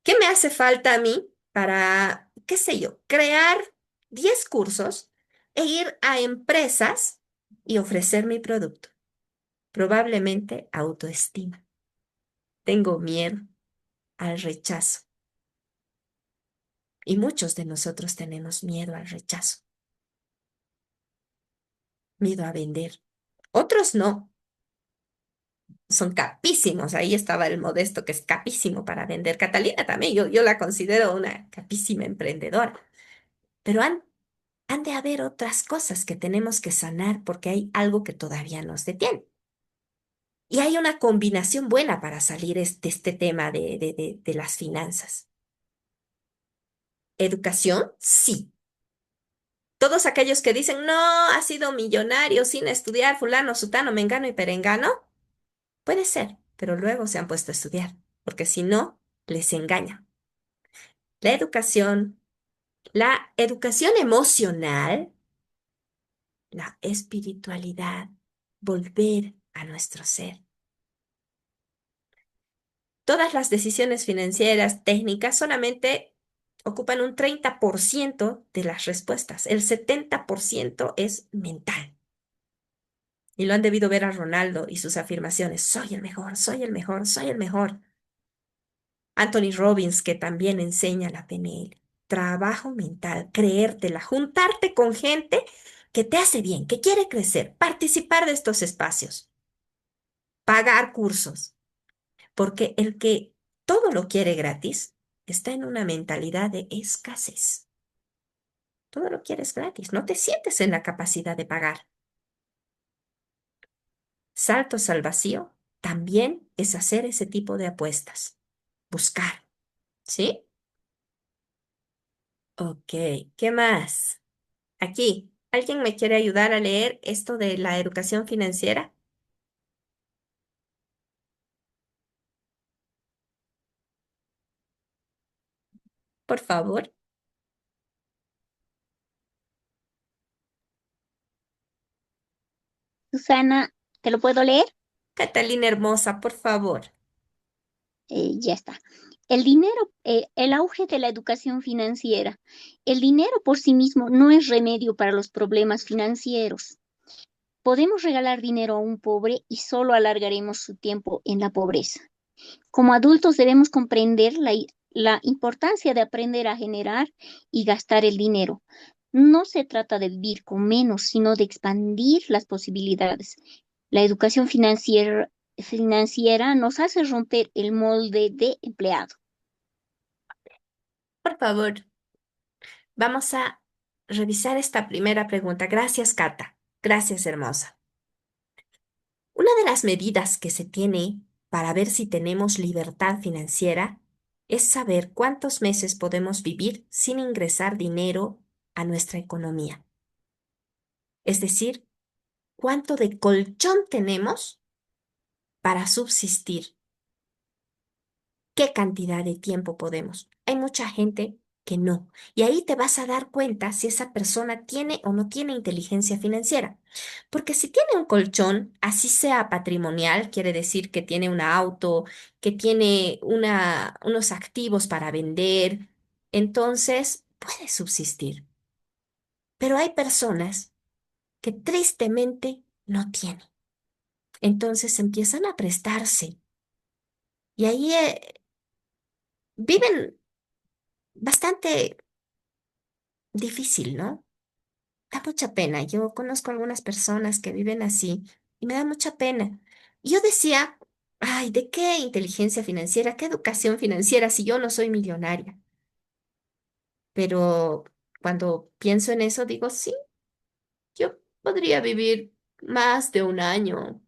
¿Qué me hace falta a mí para, qué sé yo, crear 10 cursos e ir a empresas y ofrecer mi producto? Probablemente autoestima. Tengo miedo al rechazo y muchos de nosotros tenemos miedo al rechazo, miedo a vender. Otros no, son capísimos. Ahí estaba el Modesto, que es capísimo para vender. Catalina también, yo la considero una capísima emprendedora. Pero han de haber otras cosas que tenemos que sanar porque hay algo que todavía nos detiene. Y hay una combinación buena para salir de este tema de las finanzas. Educación, sí. Todos aquellos que dicen, no, ha sido millonario sin estudiar fulano, sutano, mengano y perengano, puede ser, pero luego se han puesto a estudiar, porque si no, les engañan. La educación emocional, la espiritualidad, volver a nuestro ser. Todas las decisiones financieras técnicas solamente ocupan un 30% de las respuestas. El 70% es mental. Y lo han debido ver a Ronaldo y sus afirmaciones. Soy el mejor, soy el mejor, soy el mejor. Anthony Robbins, que también enseña la PNL. Trabajo mental, creértela, juntarte con gente que te hace bien, que quiere crecer, participar de estos espacios, pagar cursos. Porque el que todo lo quiere gratis está en una mentalidad de escasez. Todo lo quieres gratis, no te sientes en la capacidad de pagar. Saltos al vacío también es hacer ese tipo de apuestas, buscar, ¿sí? Ok, ¿qué más? Aquí, ¿alguien me quiere ayudar a leer esto de la educación financiera? Por favor. Susana, ¿te lo puedo leer? Catalina hermosa, por favor. Ya está. El dinero, el auge de la educación financiera. El dinero por sí mismo no es remedio para los problemas financieros. Podemos regalar dinero a un pobre y solo alargaremos su tiempo en la pobreza. Como adultos debemos comprender la importancia de aprender a generar y gastar el dinero. No se trata de vivir con menos, sino de expandir las posibilidades. La educación financiera nos hace romper el molde de empleado. Por favor, vamos a revisar esta primera pregunta. Gracias, Cata. Gracias, hermosa. Una de las medidas que se tiene para ver si tenemos libertad financiera es saber cuántos meses podemos vivir sin ingresar dinero a nuestra economía. Es decir, cuánto de colchón tenemos para subsistir, qué cantidad de tiempo podemos. Hay mucha gente que no. Y ahí te vas a dar cuenta si esa persona tiene o no tiene inteligencia financiera. Porque si tiene un colchón, así sea patrimonial, quiere decir que tiene un auto, que tiene unos activos para vender, entonces puede subsistir. Pero hay personas que tristemente no tienen. Entonces empiezan a prestarse. Y ahí viven bastante difícil, ¿no? Da mucha pena. Yo conozco algunas personas que viven así y me da mucha pena. Y yo decía, ay, ¿de qué inteligencia financiera, qué educación financiera si yo no soy millonaria? Pero cuando pienso en eso, digo, sí, yo podría vivir más de un año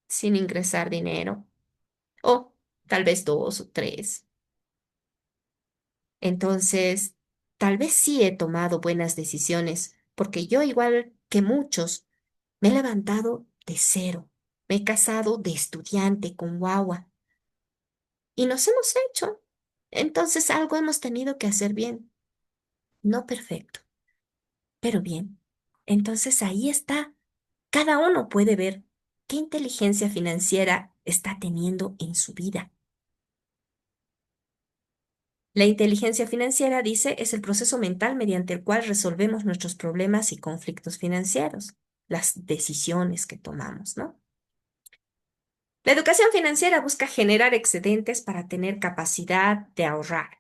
sin ingresar dinero, o tal vez dos o tres. Entonces, tal vez sí he tomado buenas decisiones, porque yo, igual que muchos, me he levantado de cero. Me he casado de estudiante con guagua y nos hemos hecho. Entonces algo hemos tenido que hacer bien. No perfecto, pero bien. Entonces ahí está. Cada uno puede ver qué inteligencia financiera está teniendo en su vida. La inteligencia financiera, dice, es el proceso mental mediante el cual resolvemos nuestros problemas y conflictos financieros, las decisiones que tomamos, ¿no? La educación financiera busca generar excedentes para tener capacidad de ahorrar,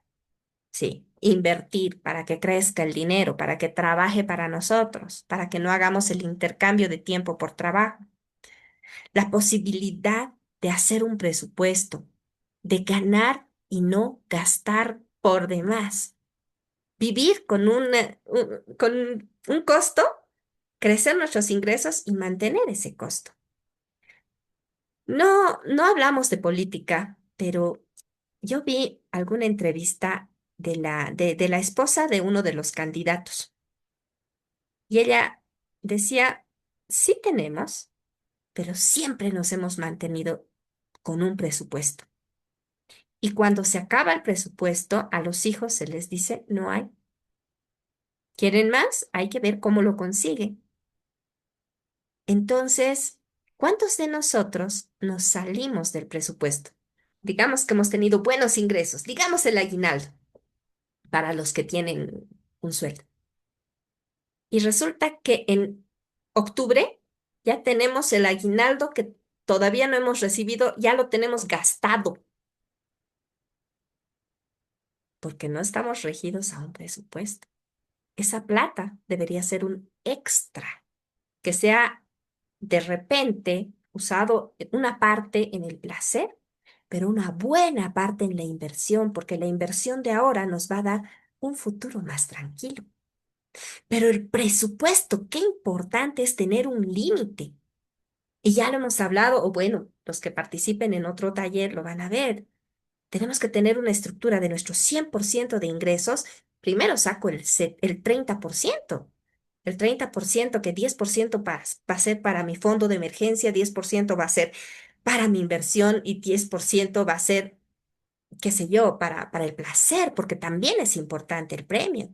sí, invertir para que crezca el dinero, para que trabaje para nosotros, para que no hagamos el intercambio de tiempo por trabajo. La posibilidad de hacer un presupuesto, de ganar y no gastar por demás. Vivir con con un costo, crecer nuestros ingresos y mantener ese costo. No, no hablamos de política, pero yo vi alguna entrevista de la esposa de uno de los candidatos y ella decía, sí tenemos, pero siempre nos hemos mantenido con un presupuesto. Y cuando se acaba el presupuesto, a los hijos se les dice, no hay. ¿Quieren más? Hay que ver cómo lo consiguen. Entonces, ¿cuántos de nosotros nos salimos del presupuesto? Digamos que hemos tenido buenos ingresos, digamos el aguinaldo para los que tienen un sueldo. Y resulta que en octubre ya tenemos el aguinaldo que todavía no hemos recibido, ya lo tenemos gastado, porque no estamos regidos a un presupuesto. Esa plata debería ser un extra, que sea de repente usado una parte en el placer, pero una buena parte en la inversión, porque la inversión de ahora nos va a dar un futuro más tranquilo. Pero el presupuesto, qué importante es tener un límite. Y ya lo hemos hablado, o bueno, los que participen en otro taller lo van a ver. Tenemos que tener una estructura de nuestro 100% de ingresos. Primero saco el 30%. El 30%, que 10% va a ser para mi fondo de emergencia, 10% va a ser para mi inversión y 10% va a ser, qué sé yo, para el placer, porque también es importante el premio.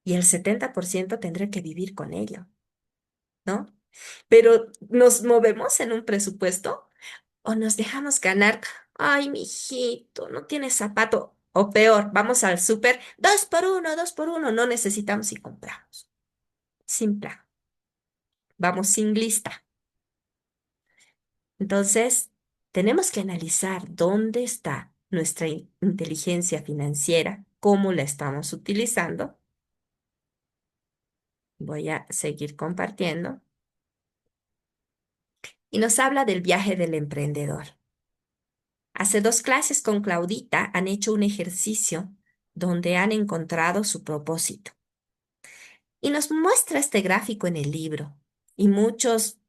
Y el 70% tendré que vivir con ello, ¿no? Pero nos movemos en un presupuesto o nos dejamos ganar. Ay, mijito, no tienes zapato. O peor, vamos al súper, dos por uno, no necesitamos y compramos. Sin plan. Vamos sin lista. Entonces, tenemos que analizar dónde está nuestra inteligencia financiera, cómo la estamos utilizando. Voy a seguir compartiendo. Y nos habla del viaje del emprendedor. Hace 2 clases con Claudita han hecho un ejercicio donde han encontrado su propósito. Y nos muestra este gráfico en el libro. Y muchos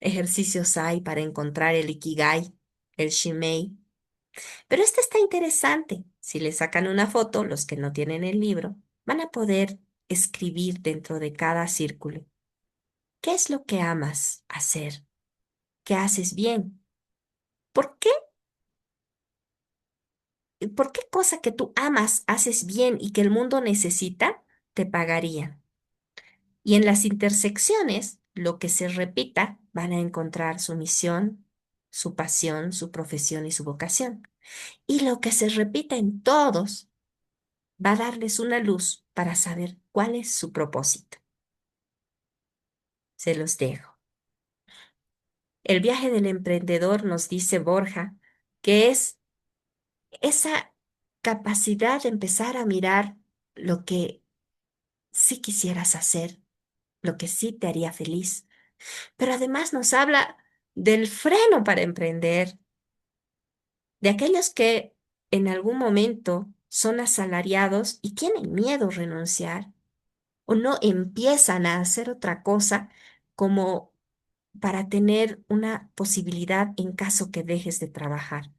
ejercicios hay para encontrar el Ikigai, el Shimei. Pero este está interesante. Si le sacan una foto, los que no tienen el libro, van a poder escribir dentro de cada círculo. ¿Qué es lo que amas hacer? ¿Qué haces bien? ¿Por qué? ¿Por qué cosa que tú amas haces bien y que el mundo necesita, te pagarían? Y en las intersecciones, lo que se repita, van a encontrar su misión, su pasión, su profesión y su vocación. Y lo que se repita en todos va a darles una luz para saber cuál es su propósito. Se los dejo. El viaje del emprendedor, nos dice Borja, que es esa capacidad de empezar a mirar lo que sí quisieras hacer, lo que sí te haría feliz. Pero además nos habla del freno para emprender, de aquellos que en algún momento son asalariados y tienen miedo a renunciar o no empiezan a hacer otra cosa como para tener una posibilidad en caso que dejes de trabajar.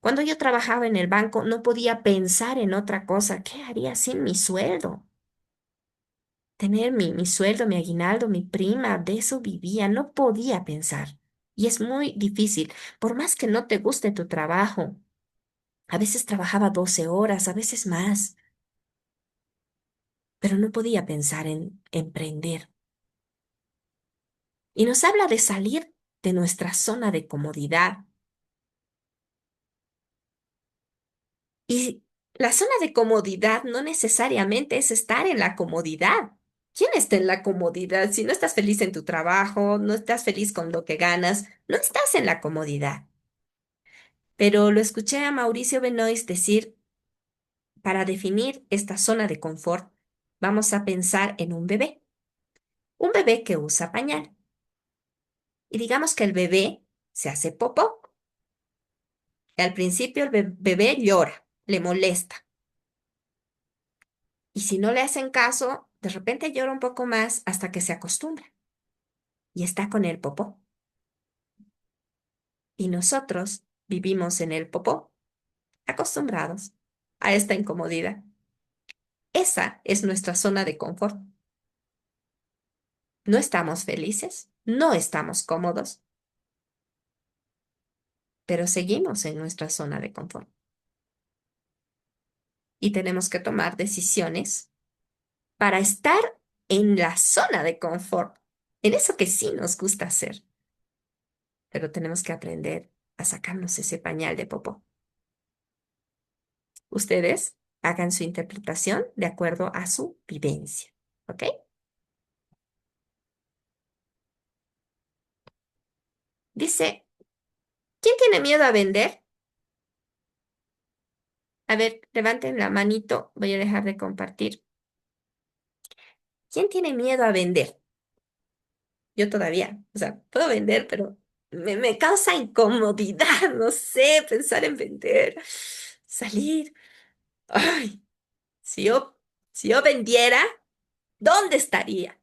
Cuando yo trabajaba en el banco no podía pensar en otra cosa. ¿Qué haría sin mi sueldo? Tener mi sueldo, mi aguinaldo, mi prima, de eso vivía, no podía pensar. Y es muy difícil, por más que no te guste tu trabajo. A veces trabajaba 12 horas, a veces más, pero no podía pensar en emprender. Y nos habla de salir de nuestra zona de comodidad. Y la zona de comodidad no necesariamente es estar en la comodidad. ¿Quién está en la comodidad? Si no estás feliz en tu trabajo, no estás feliz con lo que ganas, no estás en la comodidad. Pero lo escuché a Mauricio Benoist decir, para definir esta zona de confort, vamos a pensar en un bebé que usa pañal. Y digamos que el bebé se hace popó. Y al principio el bebé llora, le molesta. Y si no le hacen caso, de repente llora un poco más hasta que se acostumbra y está con el popó. Y nosotros vivimos en el popó, acostumbrados a esta incomodidad. Esa es nuestra zona de confort. No estamos felices, no estamos cómodos, pero seguimos en nuestra zona de confort. Y tenemos que tomar decisiones para estar en la zona de confort, en eso que sí nos gusta hacer. Pero tenemos que aprender a sacarnos ese pañal de popó. Ustedes hagan su interpretación de acuerdo a su vivencia, ¿ok? Dice, ¿quién tiene miedo a vender? A ver, levanten la manito, voy a dejar de compartir. ¿Quién tiene miedo a vender? Yo todavía, o sea, puedo vender, pero me causa incomodidad, no sé, pensar en vender, salir. Ay, si yo, si yo vendiera, ¿dónde estaría?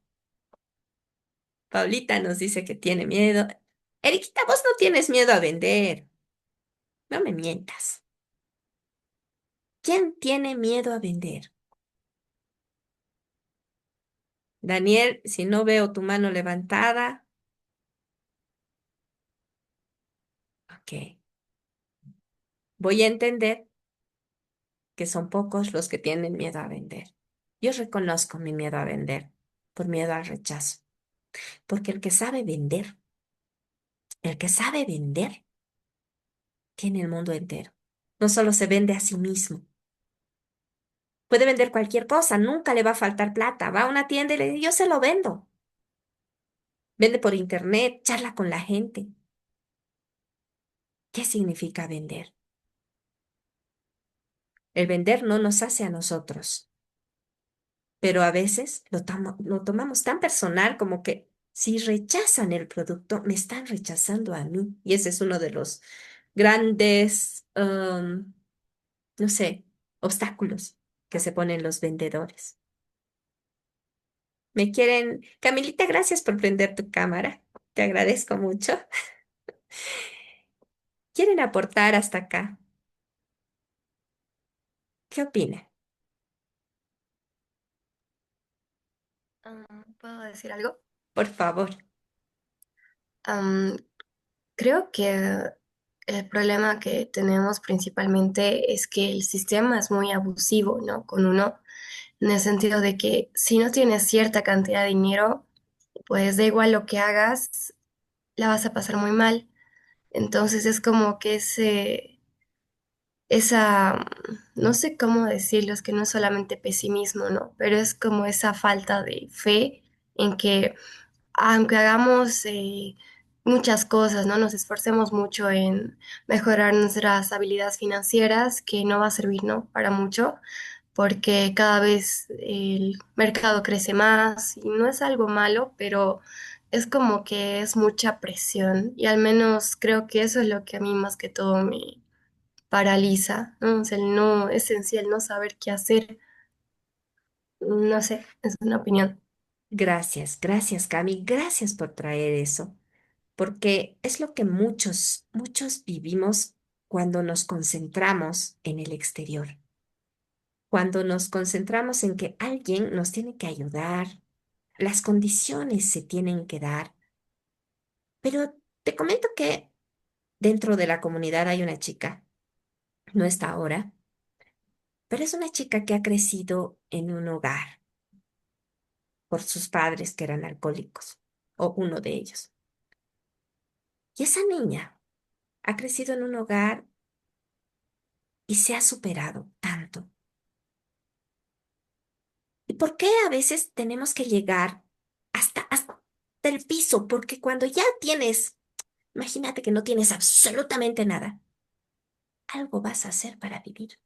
Paulita nos dice que tiene miedo. Eriquita, vos no tienes miedo a vender. No me mientas. ¿Quién tiene miedo a vender? Daniel, si no veo tu mano levantada. Ok. Voy a entender que son pocos los que tienen miedo a vender. Yo reconozco mi miedo a vender por miedo al rechazo. Porque el que sabe vender, tiene el mundo entero. No solo se vende a sí mismo. Puede vender cualquier cosa, nunca le va a faltar plata. Va a una tienda y le dice, yo se lo vendo. Vende por internet, charla con la gente. ¿Qué significa vender? El vender no nos hace a nosotros, pero a veces lo tomamos tan personal como que si rechazan el producto, me están rechazando a mí. Y ese es uno de los grandes, no sé, obstáculos. que se ponen los vendedores. ¿Me quieren? Camilita, gracias por prender tu cámara. Te agradezco mucho. ¿Quieren aportar hasta acá? ¿Qué opina? ¿Puedo decir algo? Por favor. Am, Creo que el problema que tenemos principalmente es que el sistema es muy abusivo, ¿no? Con uno, en el sentido de que si no tienes cierta cantidad de dinero, pues da igual lo que hagas, la vas a pasar muy mal. Entonces es como que no sé cómo decirlo, es que no es solamente pesimismo, ¿no? Pero es como esa falta de fe en que aunque hagamos muchas cosas, ¿no? Nos esforcemos mucho en mejorar nuestras habilidades financieras, que no va a servir, ¿no? Para mucho, porque cada vez el mercado crece más y no es algo malo, pero es como que es mucha presión y al menos creo que eso es lo que a mí más que todo me paraliza, ¿no? O sea, el no esencial, no saber qué hacer, no sé, es una opinión. Gracias, gracias, Cami. Gracias por traer eso, porque es lo que muchos vivimos cuando nos concentramos en el exterior, cuando nos concentramos en que alguien nos tiene que ayudar, las condiciones se tienen que dar. Pero te comento que dentro de la comunidad hay una chica, no está ahora, pero es una chica que ha crecido en un hogar por sus padres que eran alcohólicos, o uno de ellos. Y esa niña ha crecido en un hogar y se ha superado tanto. ¿Y por qué a veces tenemos que llegar hasta el piso? Porque cuando ya tienes, imagínate que no tienes absolutamente nada, algo vas a hacer para vivir.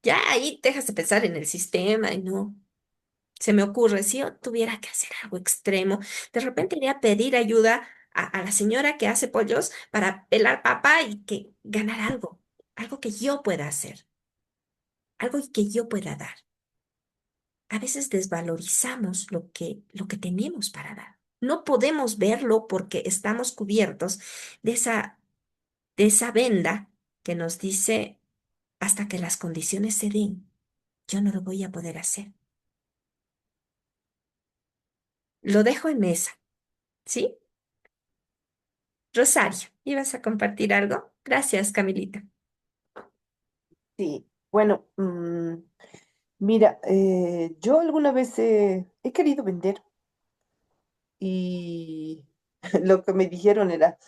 Ya ahí dejas de pensar en el sistema y no. Se me ocurre, si yo tuviera que hacer algo extremo, de repente iría a pedir ayuda a la señora que hace pollos para pelar papa y que ganar algo, algo que yo pueda hacer, algo que yo pueda dar. A veces desvalorizamos lo que tenemos para dar. No podemos verlo porque estamos cubiertos de esa venda que nos dice hasta que las condiciones se den, yo no lo voy a poder hacer. Lo dejo en mesa, ¿sí? Rosario, ¿ibas a compartir algo? Gracias, Camilita. Sí, bueno, mira, yo alguna vez he querido vender y lo que me dijeron era,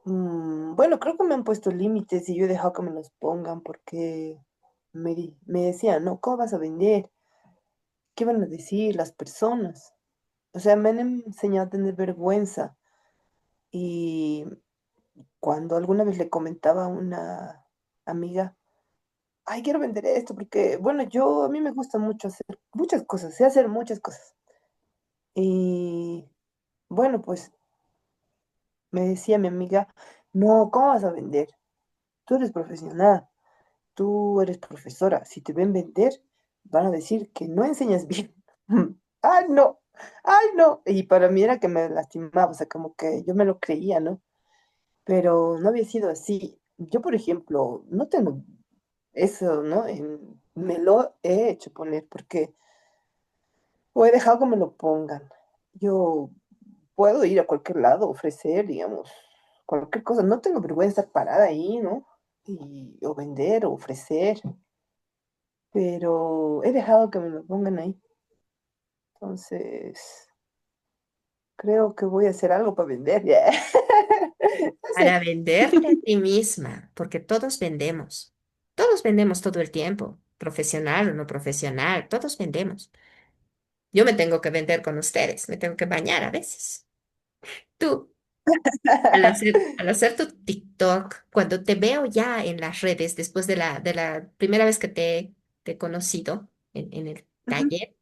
bueno, creo que me han puesto límites y yo he dejado que me los pongan porque me decían, no, ¿cómo vas a vender? ¿Qué van a decir las personas? O sea, me han enseñado a tener vergüenza y cuando alguna vez le comentaba a una amiga, ay, quiero vender esto porque, bueno, a mí me gusta mucho hacer muchas cosas, sé hacer muchas cosas. Y bueno, pues me decía mi amiga, no, ¿cómo vas a vender? Tú eres profesional, tú eres profesora. Si te ven vender, van a decir que no enseñas bien. Ay, no, ay, no. Y para mí era que me lastimaba, o sea, como que yo me lo creía, ¿no? Pero no había sido así. Yo, por ejemplo, no tengo eso, ¿no? Me lo he hecho poner porque o he dejado que me lo pongan. Yo puedo ir a cualquier lado, ofrecer, digamos, cualquier cosa. No tengo vergüenza de estar parada ahí, ¿no? O vender o ofrecer, pero he dejado que me lo pongan ahí. Entonces, creo que voy a hacer algo para vender. Ya. No Para sé. venderte a ti misma, porque todos vendemos. Todos vendemos todo el tiempo, profesional o no profesional, todos vendemos. Yo me tengo que vender con ustedes, me tengo que bañar a veces. Tú, al hacer tu TikTok, cuando te veo ya en las redes, después de la primera vez que te he conocido en el Ujú. taller,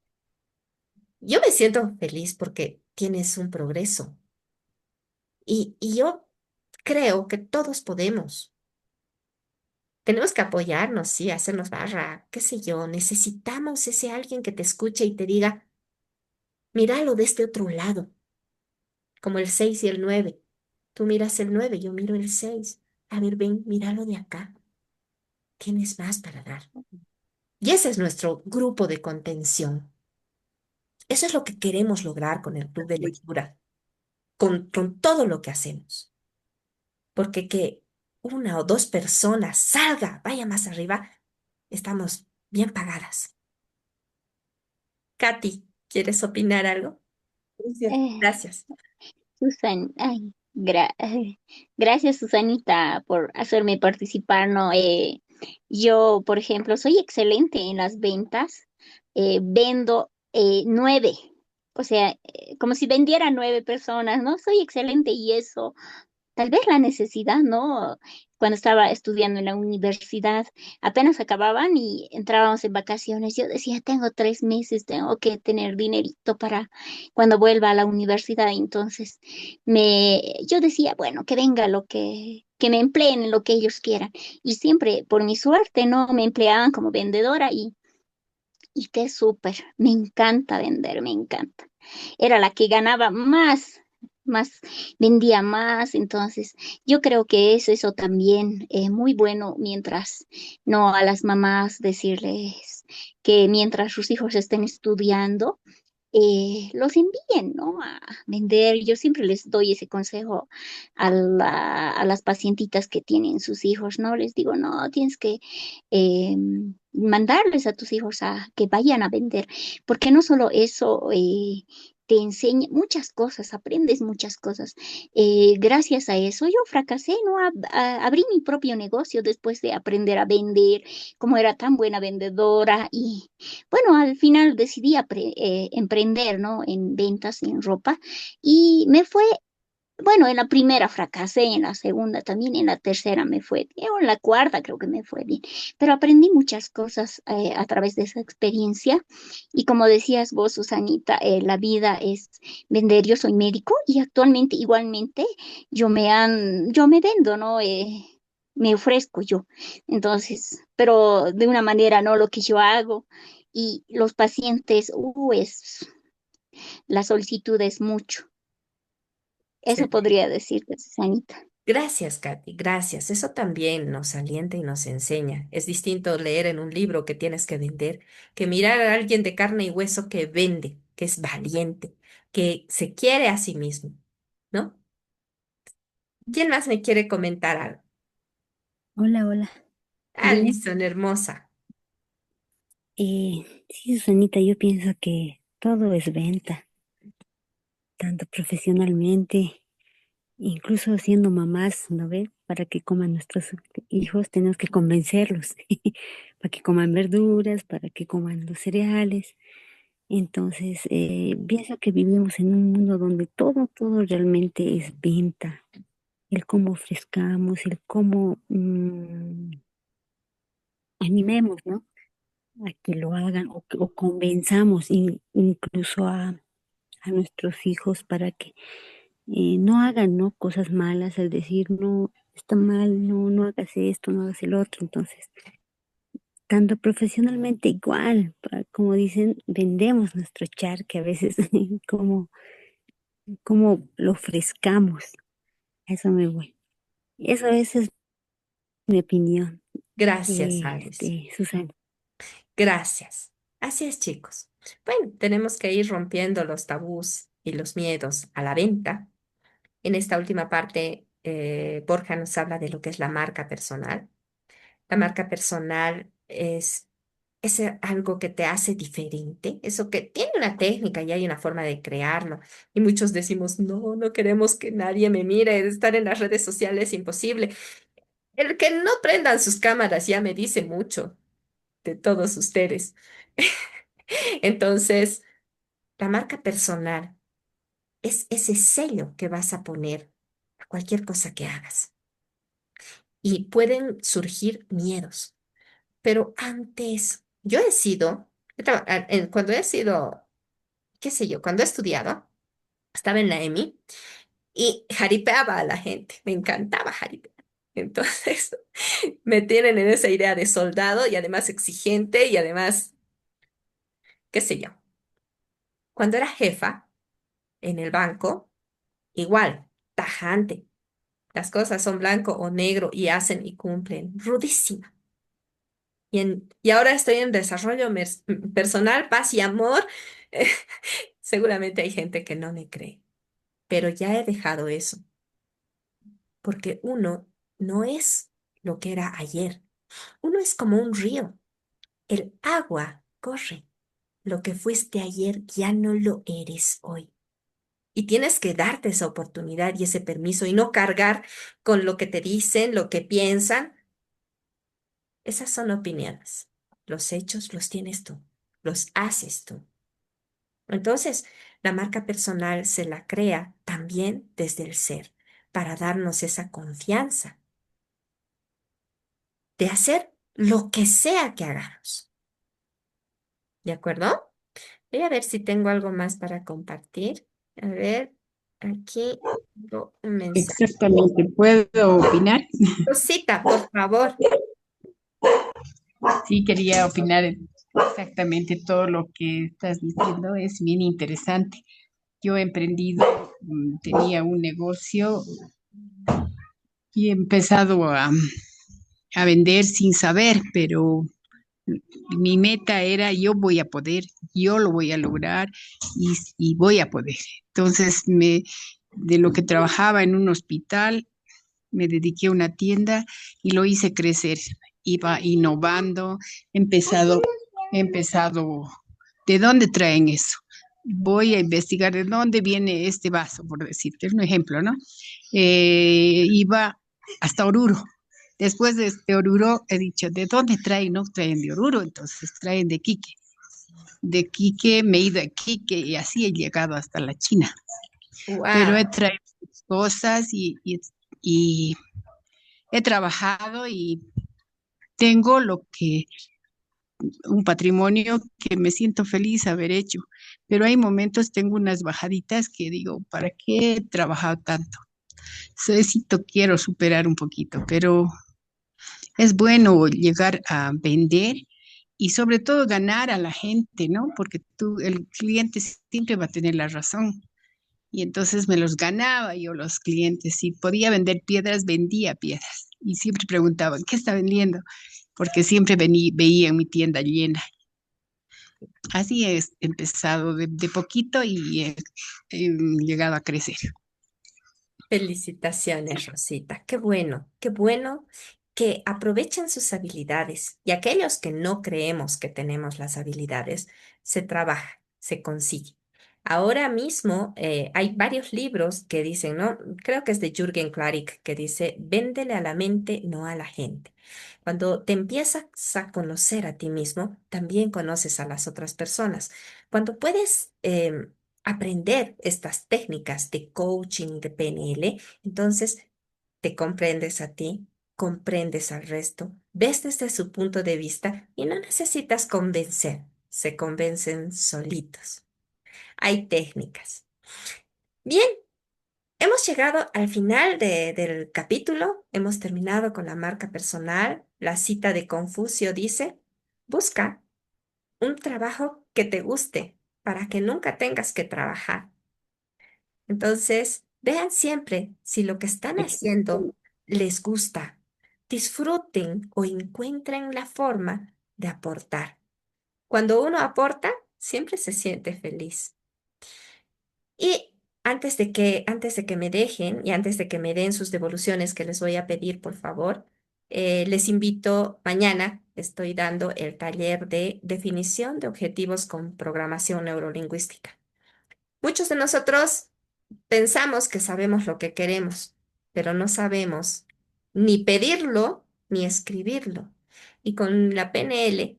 yo me siento feliz porque tienes un progreso. Y yo creo que todos podemos. Tenemos que apoyarnos, sí, hacernos barra, qué sé yo. Necesitamos ese alguien que te escuche y te diga, míralo de este otro lado, como el 6 y el 9. Tú miras el 9, yo miro el 6. A ver, ven, míralo de acá. Tienes más para dar. Y ese es nuestro grupo de contención. Eso es lo que queremos lograr con el club de lectura, con todo lo que hacemos. Porque que una o dos personas salga, vaya más arriba, estamos bien pagadas. Katy, ¿quieres opinar algo? Gracias. Eh, Gracias. Susan, ay, gracias Susanita por hacerme participar, ¿no? Yo, por ejemplo, soy excelente en las ventas, vendo 9, o sea, como si vendiera 9 personas, ¿no? Soy excelente y eso tal vez la necesidad, ¿no? Cuando estaba estudiando en la universidad, apenas acababan y entrábamos en vacaciones. Yo decía, tengo 3 meses, tengo que tener dinerito para cuando vuelva a la universidad. Entonces, yo decía, bueno, que venga que me empleen en lo que ellos quieran. Y siempre, por mi suerte, ¿no? Me empleaban como vendedora y qué súper. Me encanta vender, me encanta. Era la que ganaba más, vendía más. Entonces, yo creo que eso también es muy bueno mientras, no a las mamás decirles que mientras sus hijos estén estudiando, los envíen, ¿no? A vender. Yo siempre les doy ese consejo a las pacientitas que tienen sus hijos, ¿no? Les digo, no, tienes que eh, mandarles a tus hijos a que vayan a vender, porque no solo eso, te enseña muchas cosas, aprendes muchas cosas. Gracias a eso yo fracasé, ¿no? Abrí mi propio negocio después de aprender a vender, como era tan buena vendedora y bueno, al final decidí emprender, ¿no? En ventas en ropa y me fue, bueno, en la primera fracasé, en la segunda también, en la tercera me fue bien, o en la cuarta creo que me fue bien, pero aprendí muchas cosas a través de esa experiencia y como decías vos, Susanita, la vida es vender. Yo soy médico y actualmente igualmente yo me vendo, ¿no? Me ofrezco yo. Entonces, pero de una manera, ¿no? Lo que yo hago y los pacientes, la solicitud es mucho. Eso podría decirte, Sanita. Gracias, Katy, gracias. Eso también nos alienta y nos enseña. Es distinto leer en un libro que tienes que vender que mirar a alguien de carne y hueso que vende, que es valiente, que se quiere a sí mismo, ¿no? ¿Quién más me quiere comentar algo? Hola, hola. Yo, Alison, hermosa. sí, Susanita, yo pienso que todo es venta, tanto profesionalmente, incluso siendo mamás, ¿no ve? Para que coman nuestros hijos, tenemos que convencerlos, para que coman verduras, para que coman los cereales. Entonces, pienso que vivimos en un mundo donde todo realmente es venta. El cómo ofrezcamos, el cómo animemos, ¿no? A que lo hagan o convenzamos incluso a nuestros hijos para que no hagan, ¿no? Cosas malas, al decir, no, está mal, no, no hagas esto, no hagas el otro. Entonces, tanto profesionalmente igual, como dicen, vendemos nuestro charque a veces, como, como lo ofrezcamos. A eso me voy. Esa es mi opinión, Gracias, Alice. Susana. Gracias. Así es, chicos. Bueno, tenemos que ir rompiendo los tabús y los miedos a la venta. En esta última parte, Borja nos habla de lo que es la marca personal. La marca personal es algo que te hace diferente, eso que tiene una técnica y hay una forma de crearlo. Y muchos decimos, no, no queremos que nadie me mire, estar en las redes sociales es imposible. El que no prendan sus cámaras ya me dice mucho de todos ustedes. Entonces, la marca personal es ese sello que vas a poner a cualquier cosa que hagas. Y pueden surgir miedos. Pero antes, yo he sido, cuando he sido, qué sé yo, cuando he estudiado, estaba en la EMI y jaripeaba a la gente, me encantaba jaripear. Entonces, me tienen en esa idea de soldado y además exigente y además, qué sé yo. Cuando era jefa en el banco, igual, tajante. Las cosas son blanco o negro y hacen y cumplen. Rudísima. Y ahora estoy en desarrollo personal, paz y amor. Seguramente hay gente que no me cree, pero ya he dejado eso, porque uno no es lo que era ayer. Uno es como un río. El agua corre. Lo que fuiste ayer ya no lo eres hoy. Y tienes que darte esa oportunidad y ese permiso y no cargar con lo que te dicen, lo que piensan. Esas son opiniones. Los hechos los tienes tú, los haces tú. Entonces, la marca personal se la crea también desde el ser, para darnos esa confianza de hacer lo que sea que hagamos. ¿De acuerdo? Voy a ver si tengo algo más para compartir. A ver, aquí tengo un mensaje. Exactamente, ¿puedo opinar? Rosita, por favor. Sí, quería opinar exactamente todo lo que estás diciendo, es bien interesante. Yo he emprendido, tenía un negocio y he empezado a vender sin saber, pero mi meta era yo voy a poder, yo lo voy a lograr y voy a poder. Entonces, de lo que trabajaba en un hospital, me dediqué a una tienda y lo hice crecer. Iba innovando, he empezado, ¿de dónde traen eso? Voy a investigar de dónde viene este vaso, por decirte, es un ejemplo, ¿no? Iba hasta Oruro. Después de este Oruro he dicho, ¿de dónde traen? No traen de Oruro, entonces traen de Quique. De Quique me he ido a Quique y así he llegado hasta la China. Pero he Wow. traído cosas y he trabajado y tengo un patrimonio que me siento feliz haber hecho, pero hay momentos, tengo unas bajaditas que digo, ¿para qué he trabajado tanto? Necesito, quiero superar un poquito, pero es bueno llegar a vender y sobre todo ganar a la gente, ¿no? Porque el cliente siempre va a tener la razón. Y entonces me los ganaba yo los clientes. Si podía vender piedras, vendía piedras. Y siempre preguntaban, ¿qué está vendiendo? Porque siempre veía mi tienda llena. Así es, empezado de poquito y he llegado a crecer. Felicitaciones, Rosita. Qué bueno que aprovechen sus habilidades y aquellos que no creemos que tenemos las habilidades, se trabaja, se consigue. Ahora mismo hay varios libros que dicen, ¿no? Creo que es de Jürgen Klarik que dice, véndele a la mente, no a la gente. Cuando te empiezas a conocer a ti mismo, también conoces a las otras personas. Cuando puedes aprender estas técnicas de coaching, de PNL, entonces te comprendes a ti, comprendes al resto, ves desde su punto de vista y no necesitas convencer, se convencen solitos. Hay técnicas. Bien, hemos llegado al final del capítulo, hemos terminado con la marca personal. La cita de Confucio dice, busca un trabajo que te guste para que nunca tengas que trabajar. Entonces, vean siempre si lo que están haciendo les gusta. Disfruten o encuentren la forma de aportar. Cuando uno aporta, siempre se siente feliz. Y antes de que me dejen y antes de que me den sus devoluciones que les voy a pedir, por favor, les invito mañana. Estoy dando el taller de definición de objetivos con programación neurolingüística. Muchos de nosotros pensamos que sabemos lo que queremos, pero no sabemos ni pedirlo ni escribirlo. Y con la PNL,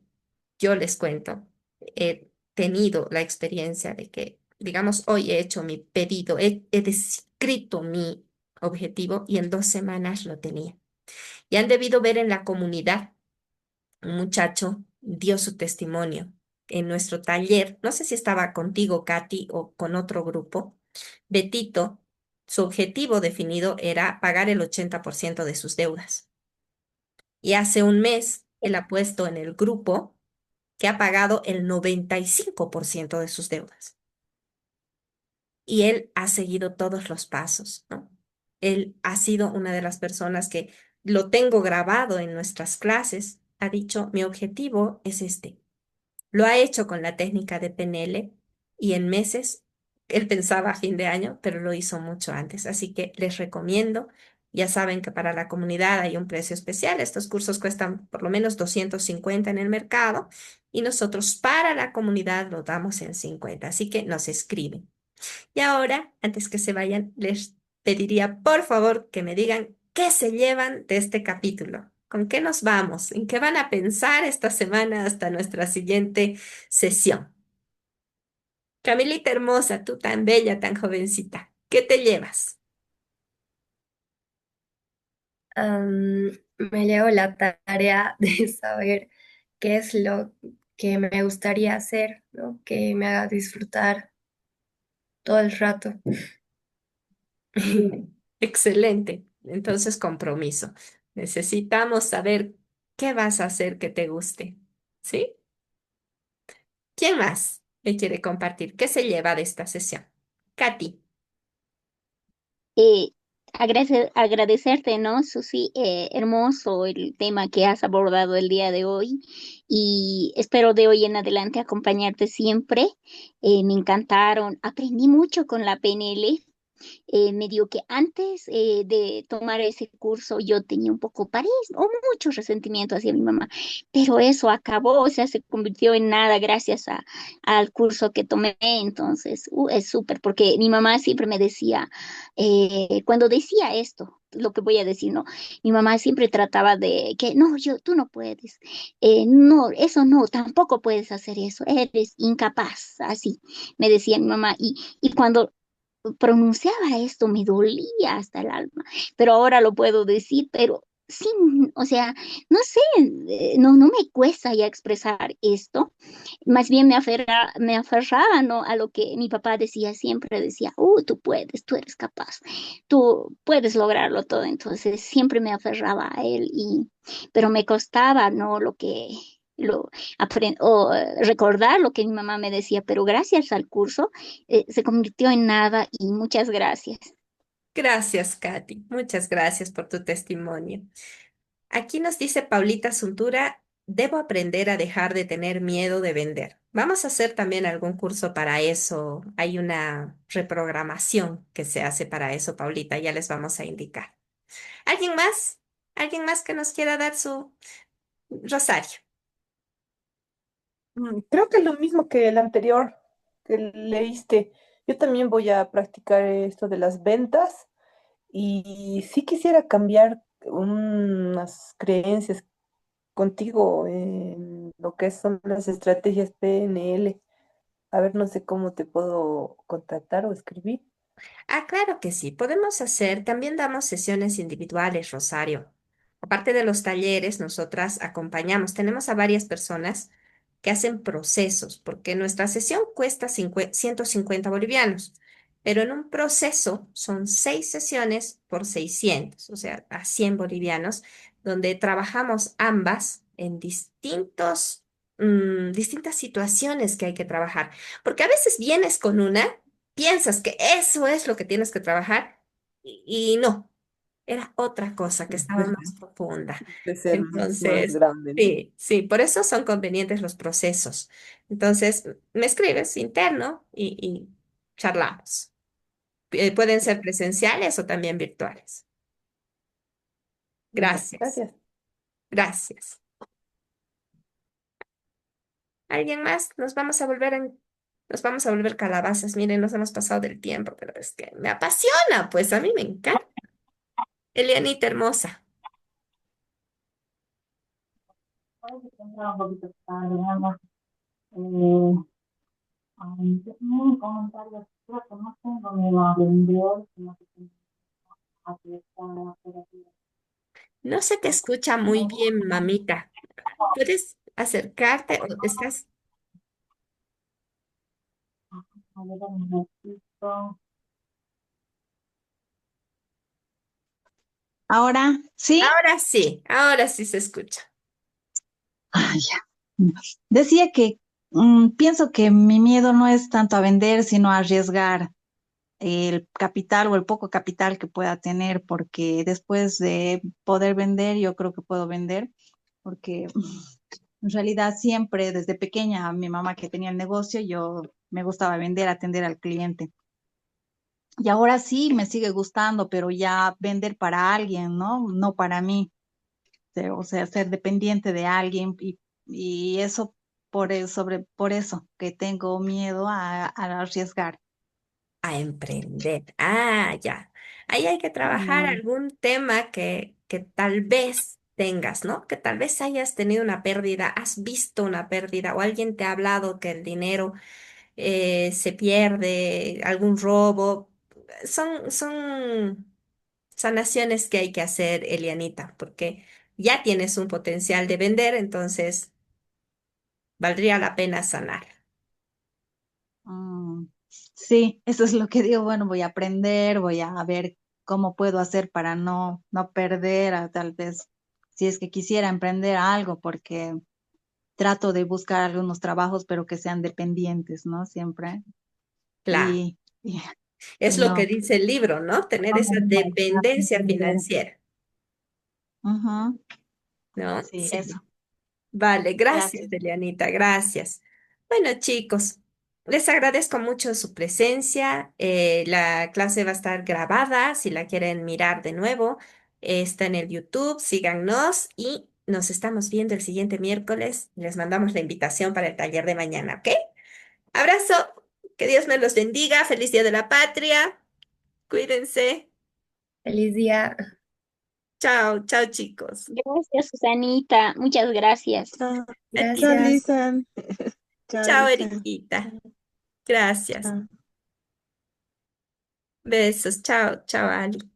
yo les cuento, he tenido la experiencia de que, digamos, hoy he hecho mi pedido, he descrito mi objetivo y en 2 semanas lo tenía. Y han debido ver en la comunidad, un muchacho dio su testimonio en nuestro taller, no sé si estaba contigo, Katy, o con otro grupo. Betito Su objetivo definido era pagar el 80% de sus deudas. Y hace un mes él ha puesto en el grupo que ha pagado el 95% de sus deudas. Y él ha seguido todos los pasos, ¿no? Él ha sido una de las personas que lo tengo grabado en nuestras clases. Ha dicho, mi objetivo es este. Lo ha hecho con la técnica de PNL y en meses, él pensaba a fin de año, pero lo hizo mucho antes. Así que les recomiendo, ya saben que para la comunidad hay un precio especial. Estos cursos cuestan por lo menos 250 en el mercado y nosotros para la comunidad lo damos en 50. Así que nos escriben. Y ahora, antes que se vayan, les pediría por favor que me digan qué se llevan de este capítulo. ¿Con qué nos vamos? ¿En qué van a pensar esta semana hasta nuestra siguiente sesión? Camilita hermosa, tú tan bella, tan jovencita, ¿qué te llevas? Me llevo la tarea de saber qué es lo que me gustaría hacer, ¿no? Que me haga disfrutar todo el rato. Bien, excelente. Entonces, compromiso. Necesitamos saber qué vas a hacer que te guste. ¿Sí? ¿Quién más me quiere compartir? ¿Qué se lleva de esta sesión? Katy. Eh, agradecerte, ¿no, Susi? Hermoso el tema que has abordado el día de hoy y espero de hoy en adelante acompañarte siempre. Me encantaron, aprendí mucho con la PNL. Me dio que antes de tomar ese curso yo tenía un poco parís o mucho resentimiento hacia mi mamá, pero eso acabó, o sea, se convirtió en nada gracias al curso que tomé. Entonces, es súper, porque mi mamá siempre me decía, cuando decía esto, lo que voy a decir, ¿no? Mi mamá siempre trataba de que, no, tú no puedes, no, eso no, tampoco puedes hacer eso, eres incapaz, así me decía mi mamá. Y cuando pronunciaba esto, me dolía hasta el alma, pero ahora lo puedo decir, pero sin, o sea, no sé, no me cuesta ya expresar esto, más bien me aferraba, ¿no? A lo que mi papá decía siempre, decía, tú puedes, tú eres capaz, tú puedes lograrlo todo, entonces siempre me aferraba a él, pero me costaba, ¿no? Lo, recordar lo que mi mamá me decía, pero gracias al curso se convirtió en nada y muchas gracias. Gracias, Katy. Muchas gracias por tu testimonio. Aquí nos dice Paulita Suntura, debo aprender a dejar de tener miedo de vender. Vamos a hacer también algún curso para eso. Hay una reprogramación que se hace para eso, Paulita, ya les vamos a indicar. ¿Alguien más? ¿Alguien más que nos quiera dar su rosario? Creo que es lo mismo que el anterior que leíste. Yo también voy a practicar esto de las ventas y sí quisiera cambiar unas creencias contigo en lo que son las estrategias PNL. A ver, no sé cómo te puedo contactar o escribir. Ah, claro que sí, podemos hacer, también damos sesiones individuales, Rosario. Aparte de los talleres, nosotras acompañamos, tenemos a varias personas que hacen procesos, porque nuestra sesión cuesta 150 bolivianos, pero en un proceso son 6 sesiones por 600, o sea, a 100 bolivianos, donde trabajamos ambas en distintas situaciones que hay que trabajar, porque a veces vienes con una piensas que eso es lo que tienes que trabajar y no, era otra cosa que estaba más profunda. De ser más Entonces, grande, ¿no? sí, sí, por eso son convenientes los procesos. Entonces, me escribes interno y charlamos. Pueden ser presenciales o también virtuales. Ya, Gracias, gracias. gracias. ¿Alguien más? Nos vamos a volver calabazas. Miren, nos hemos pasado del tiempo, pero es que me apasiona, pues a mí me encanta. Elianita hermosa. No se te escucha muy bien, mamita. ¿Puedes acercarte o estás? Ahora, ¿sí? Ahora sí se escucha. Ah, ya. Decía que pienso que mi miedo no es tanto a vender, sino a arriesgar el capital o el poco capital que pueda tener, porque después de poder vender, yo creo que puedo vender, porque en realidad siempre desde pequeña, mi mamá que tenía el negocio, yo me gustaba vender, atender al cliente. Y ahora sí me sigue gustando, pero ya vender para alguien, ¿no? No para mí. O sea, ser dependiente de alguien y eso por eso que tengo miedo a arriesgar. A emprender. Ah, ya. Ahí hay que trabajar Mm, algún tema que tal vez tengas, ¿no? Que tal vez hayas tenido una pérdida, has visto una pérdida o alguien te ha hablado que el dinero se pierde, algún robo. Son sanaciones que hay que hacer, Elianita, porque ya tienes un potencial de vender, entonces valdría la pena sanar. sí, eso es lo que digo. Bueno, voy a aprender, voy a ver cómo puedo hacer para no perder, tal vez si es que quisiera emprender algo, porque trato de buscar algunos trabajos, pero que sean dependientes, ¿no? Siempre. Claro, Y, y, y es lo que no. dice el libro, ¿no? Tener esa dependencia financiera, Ujú, ¿no? sí, Sí. eso. Vale, gracias, Gracias. Elianita, gracias. Bueno, chicos, les agradezco mucho su presencia. La clase va a estar grabada, si la quieren mirar de nuevo, está en el YouTube, síganos y nos estamos viendo el siguiente miércoles. Les mandamos la invitación para el taller de mañana, ¿ok? Abrazo, que Dios me los bendiga, feliz Día de la Patria, cuídense. Feliz día. Chao, chao, chicos. Gracias, Susanita. Muchas gracias. Chao, A ti. chao, Gracias. Lisa. Chao, Chao, Lisa. Eriquita. Gracias. Chao. Besos. Chao, chao, Ali.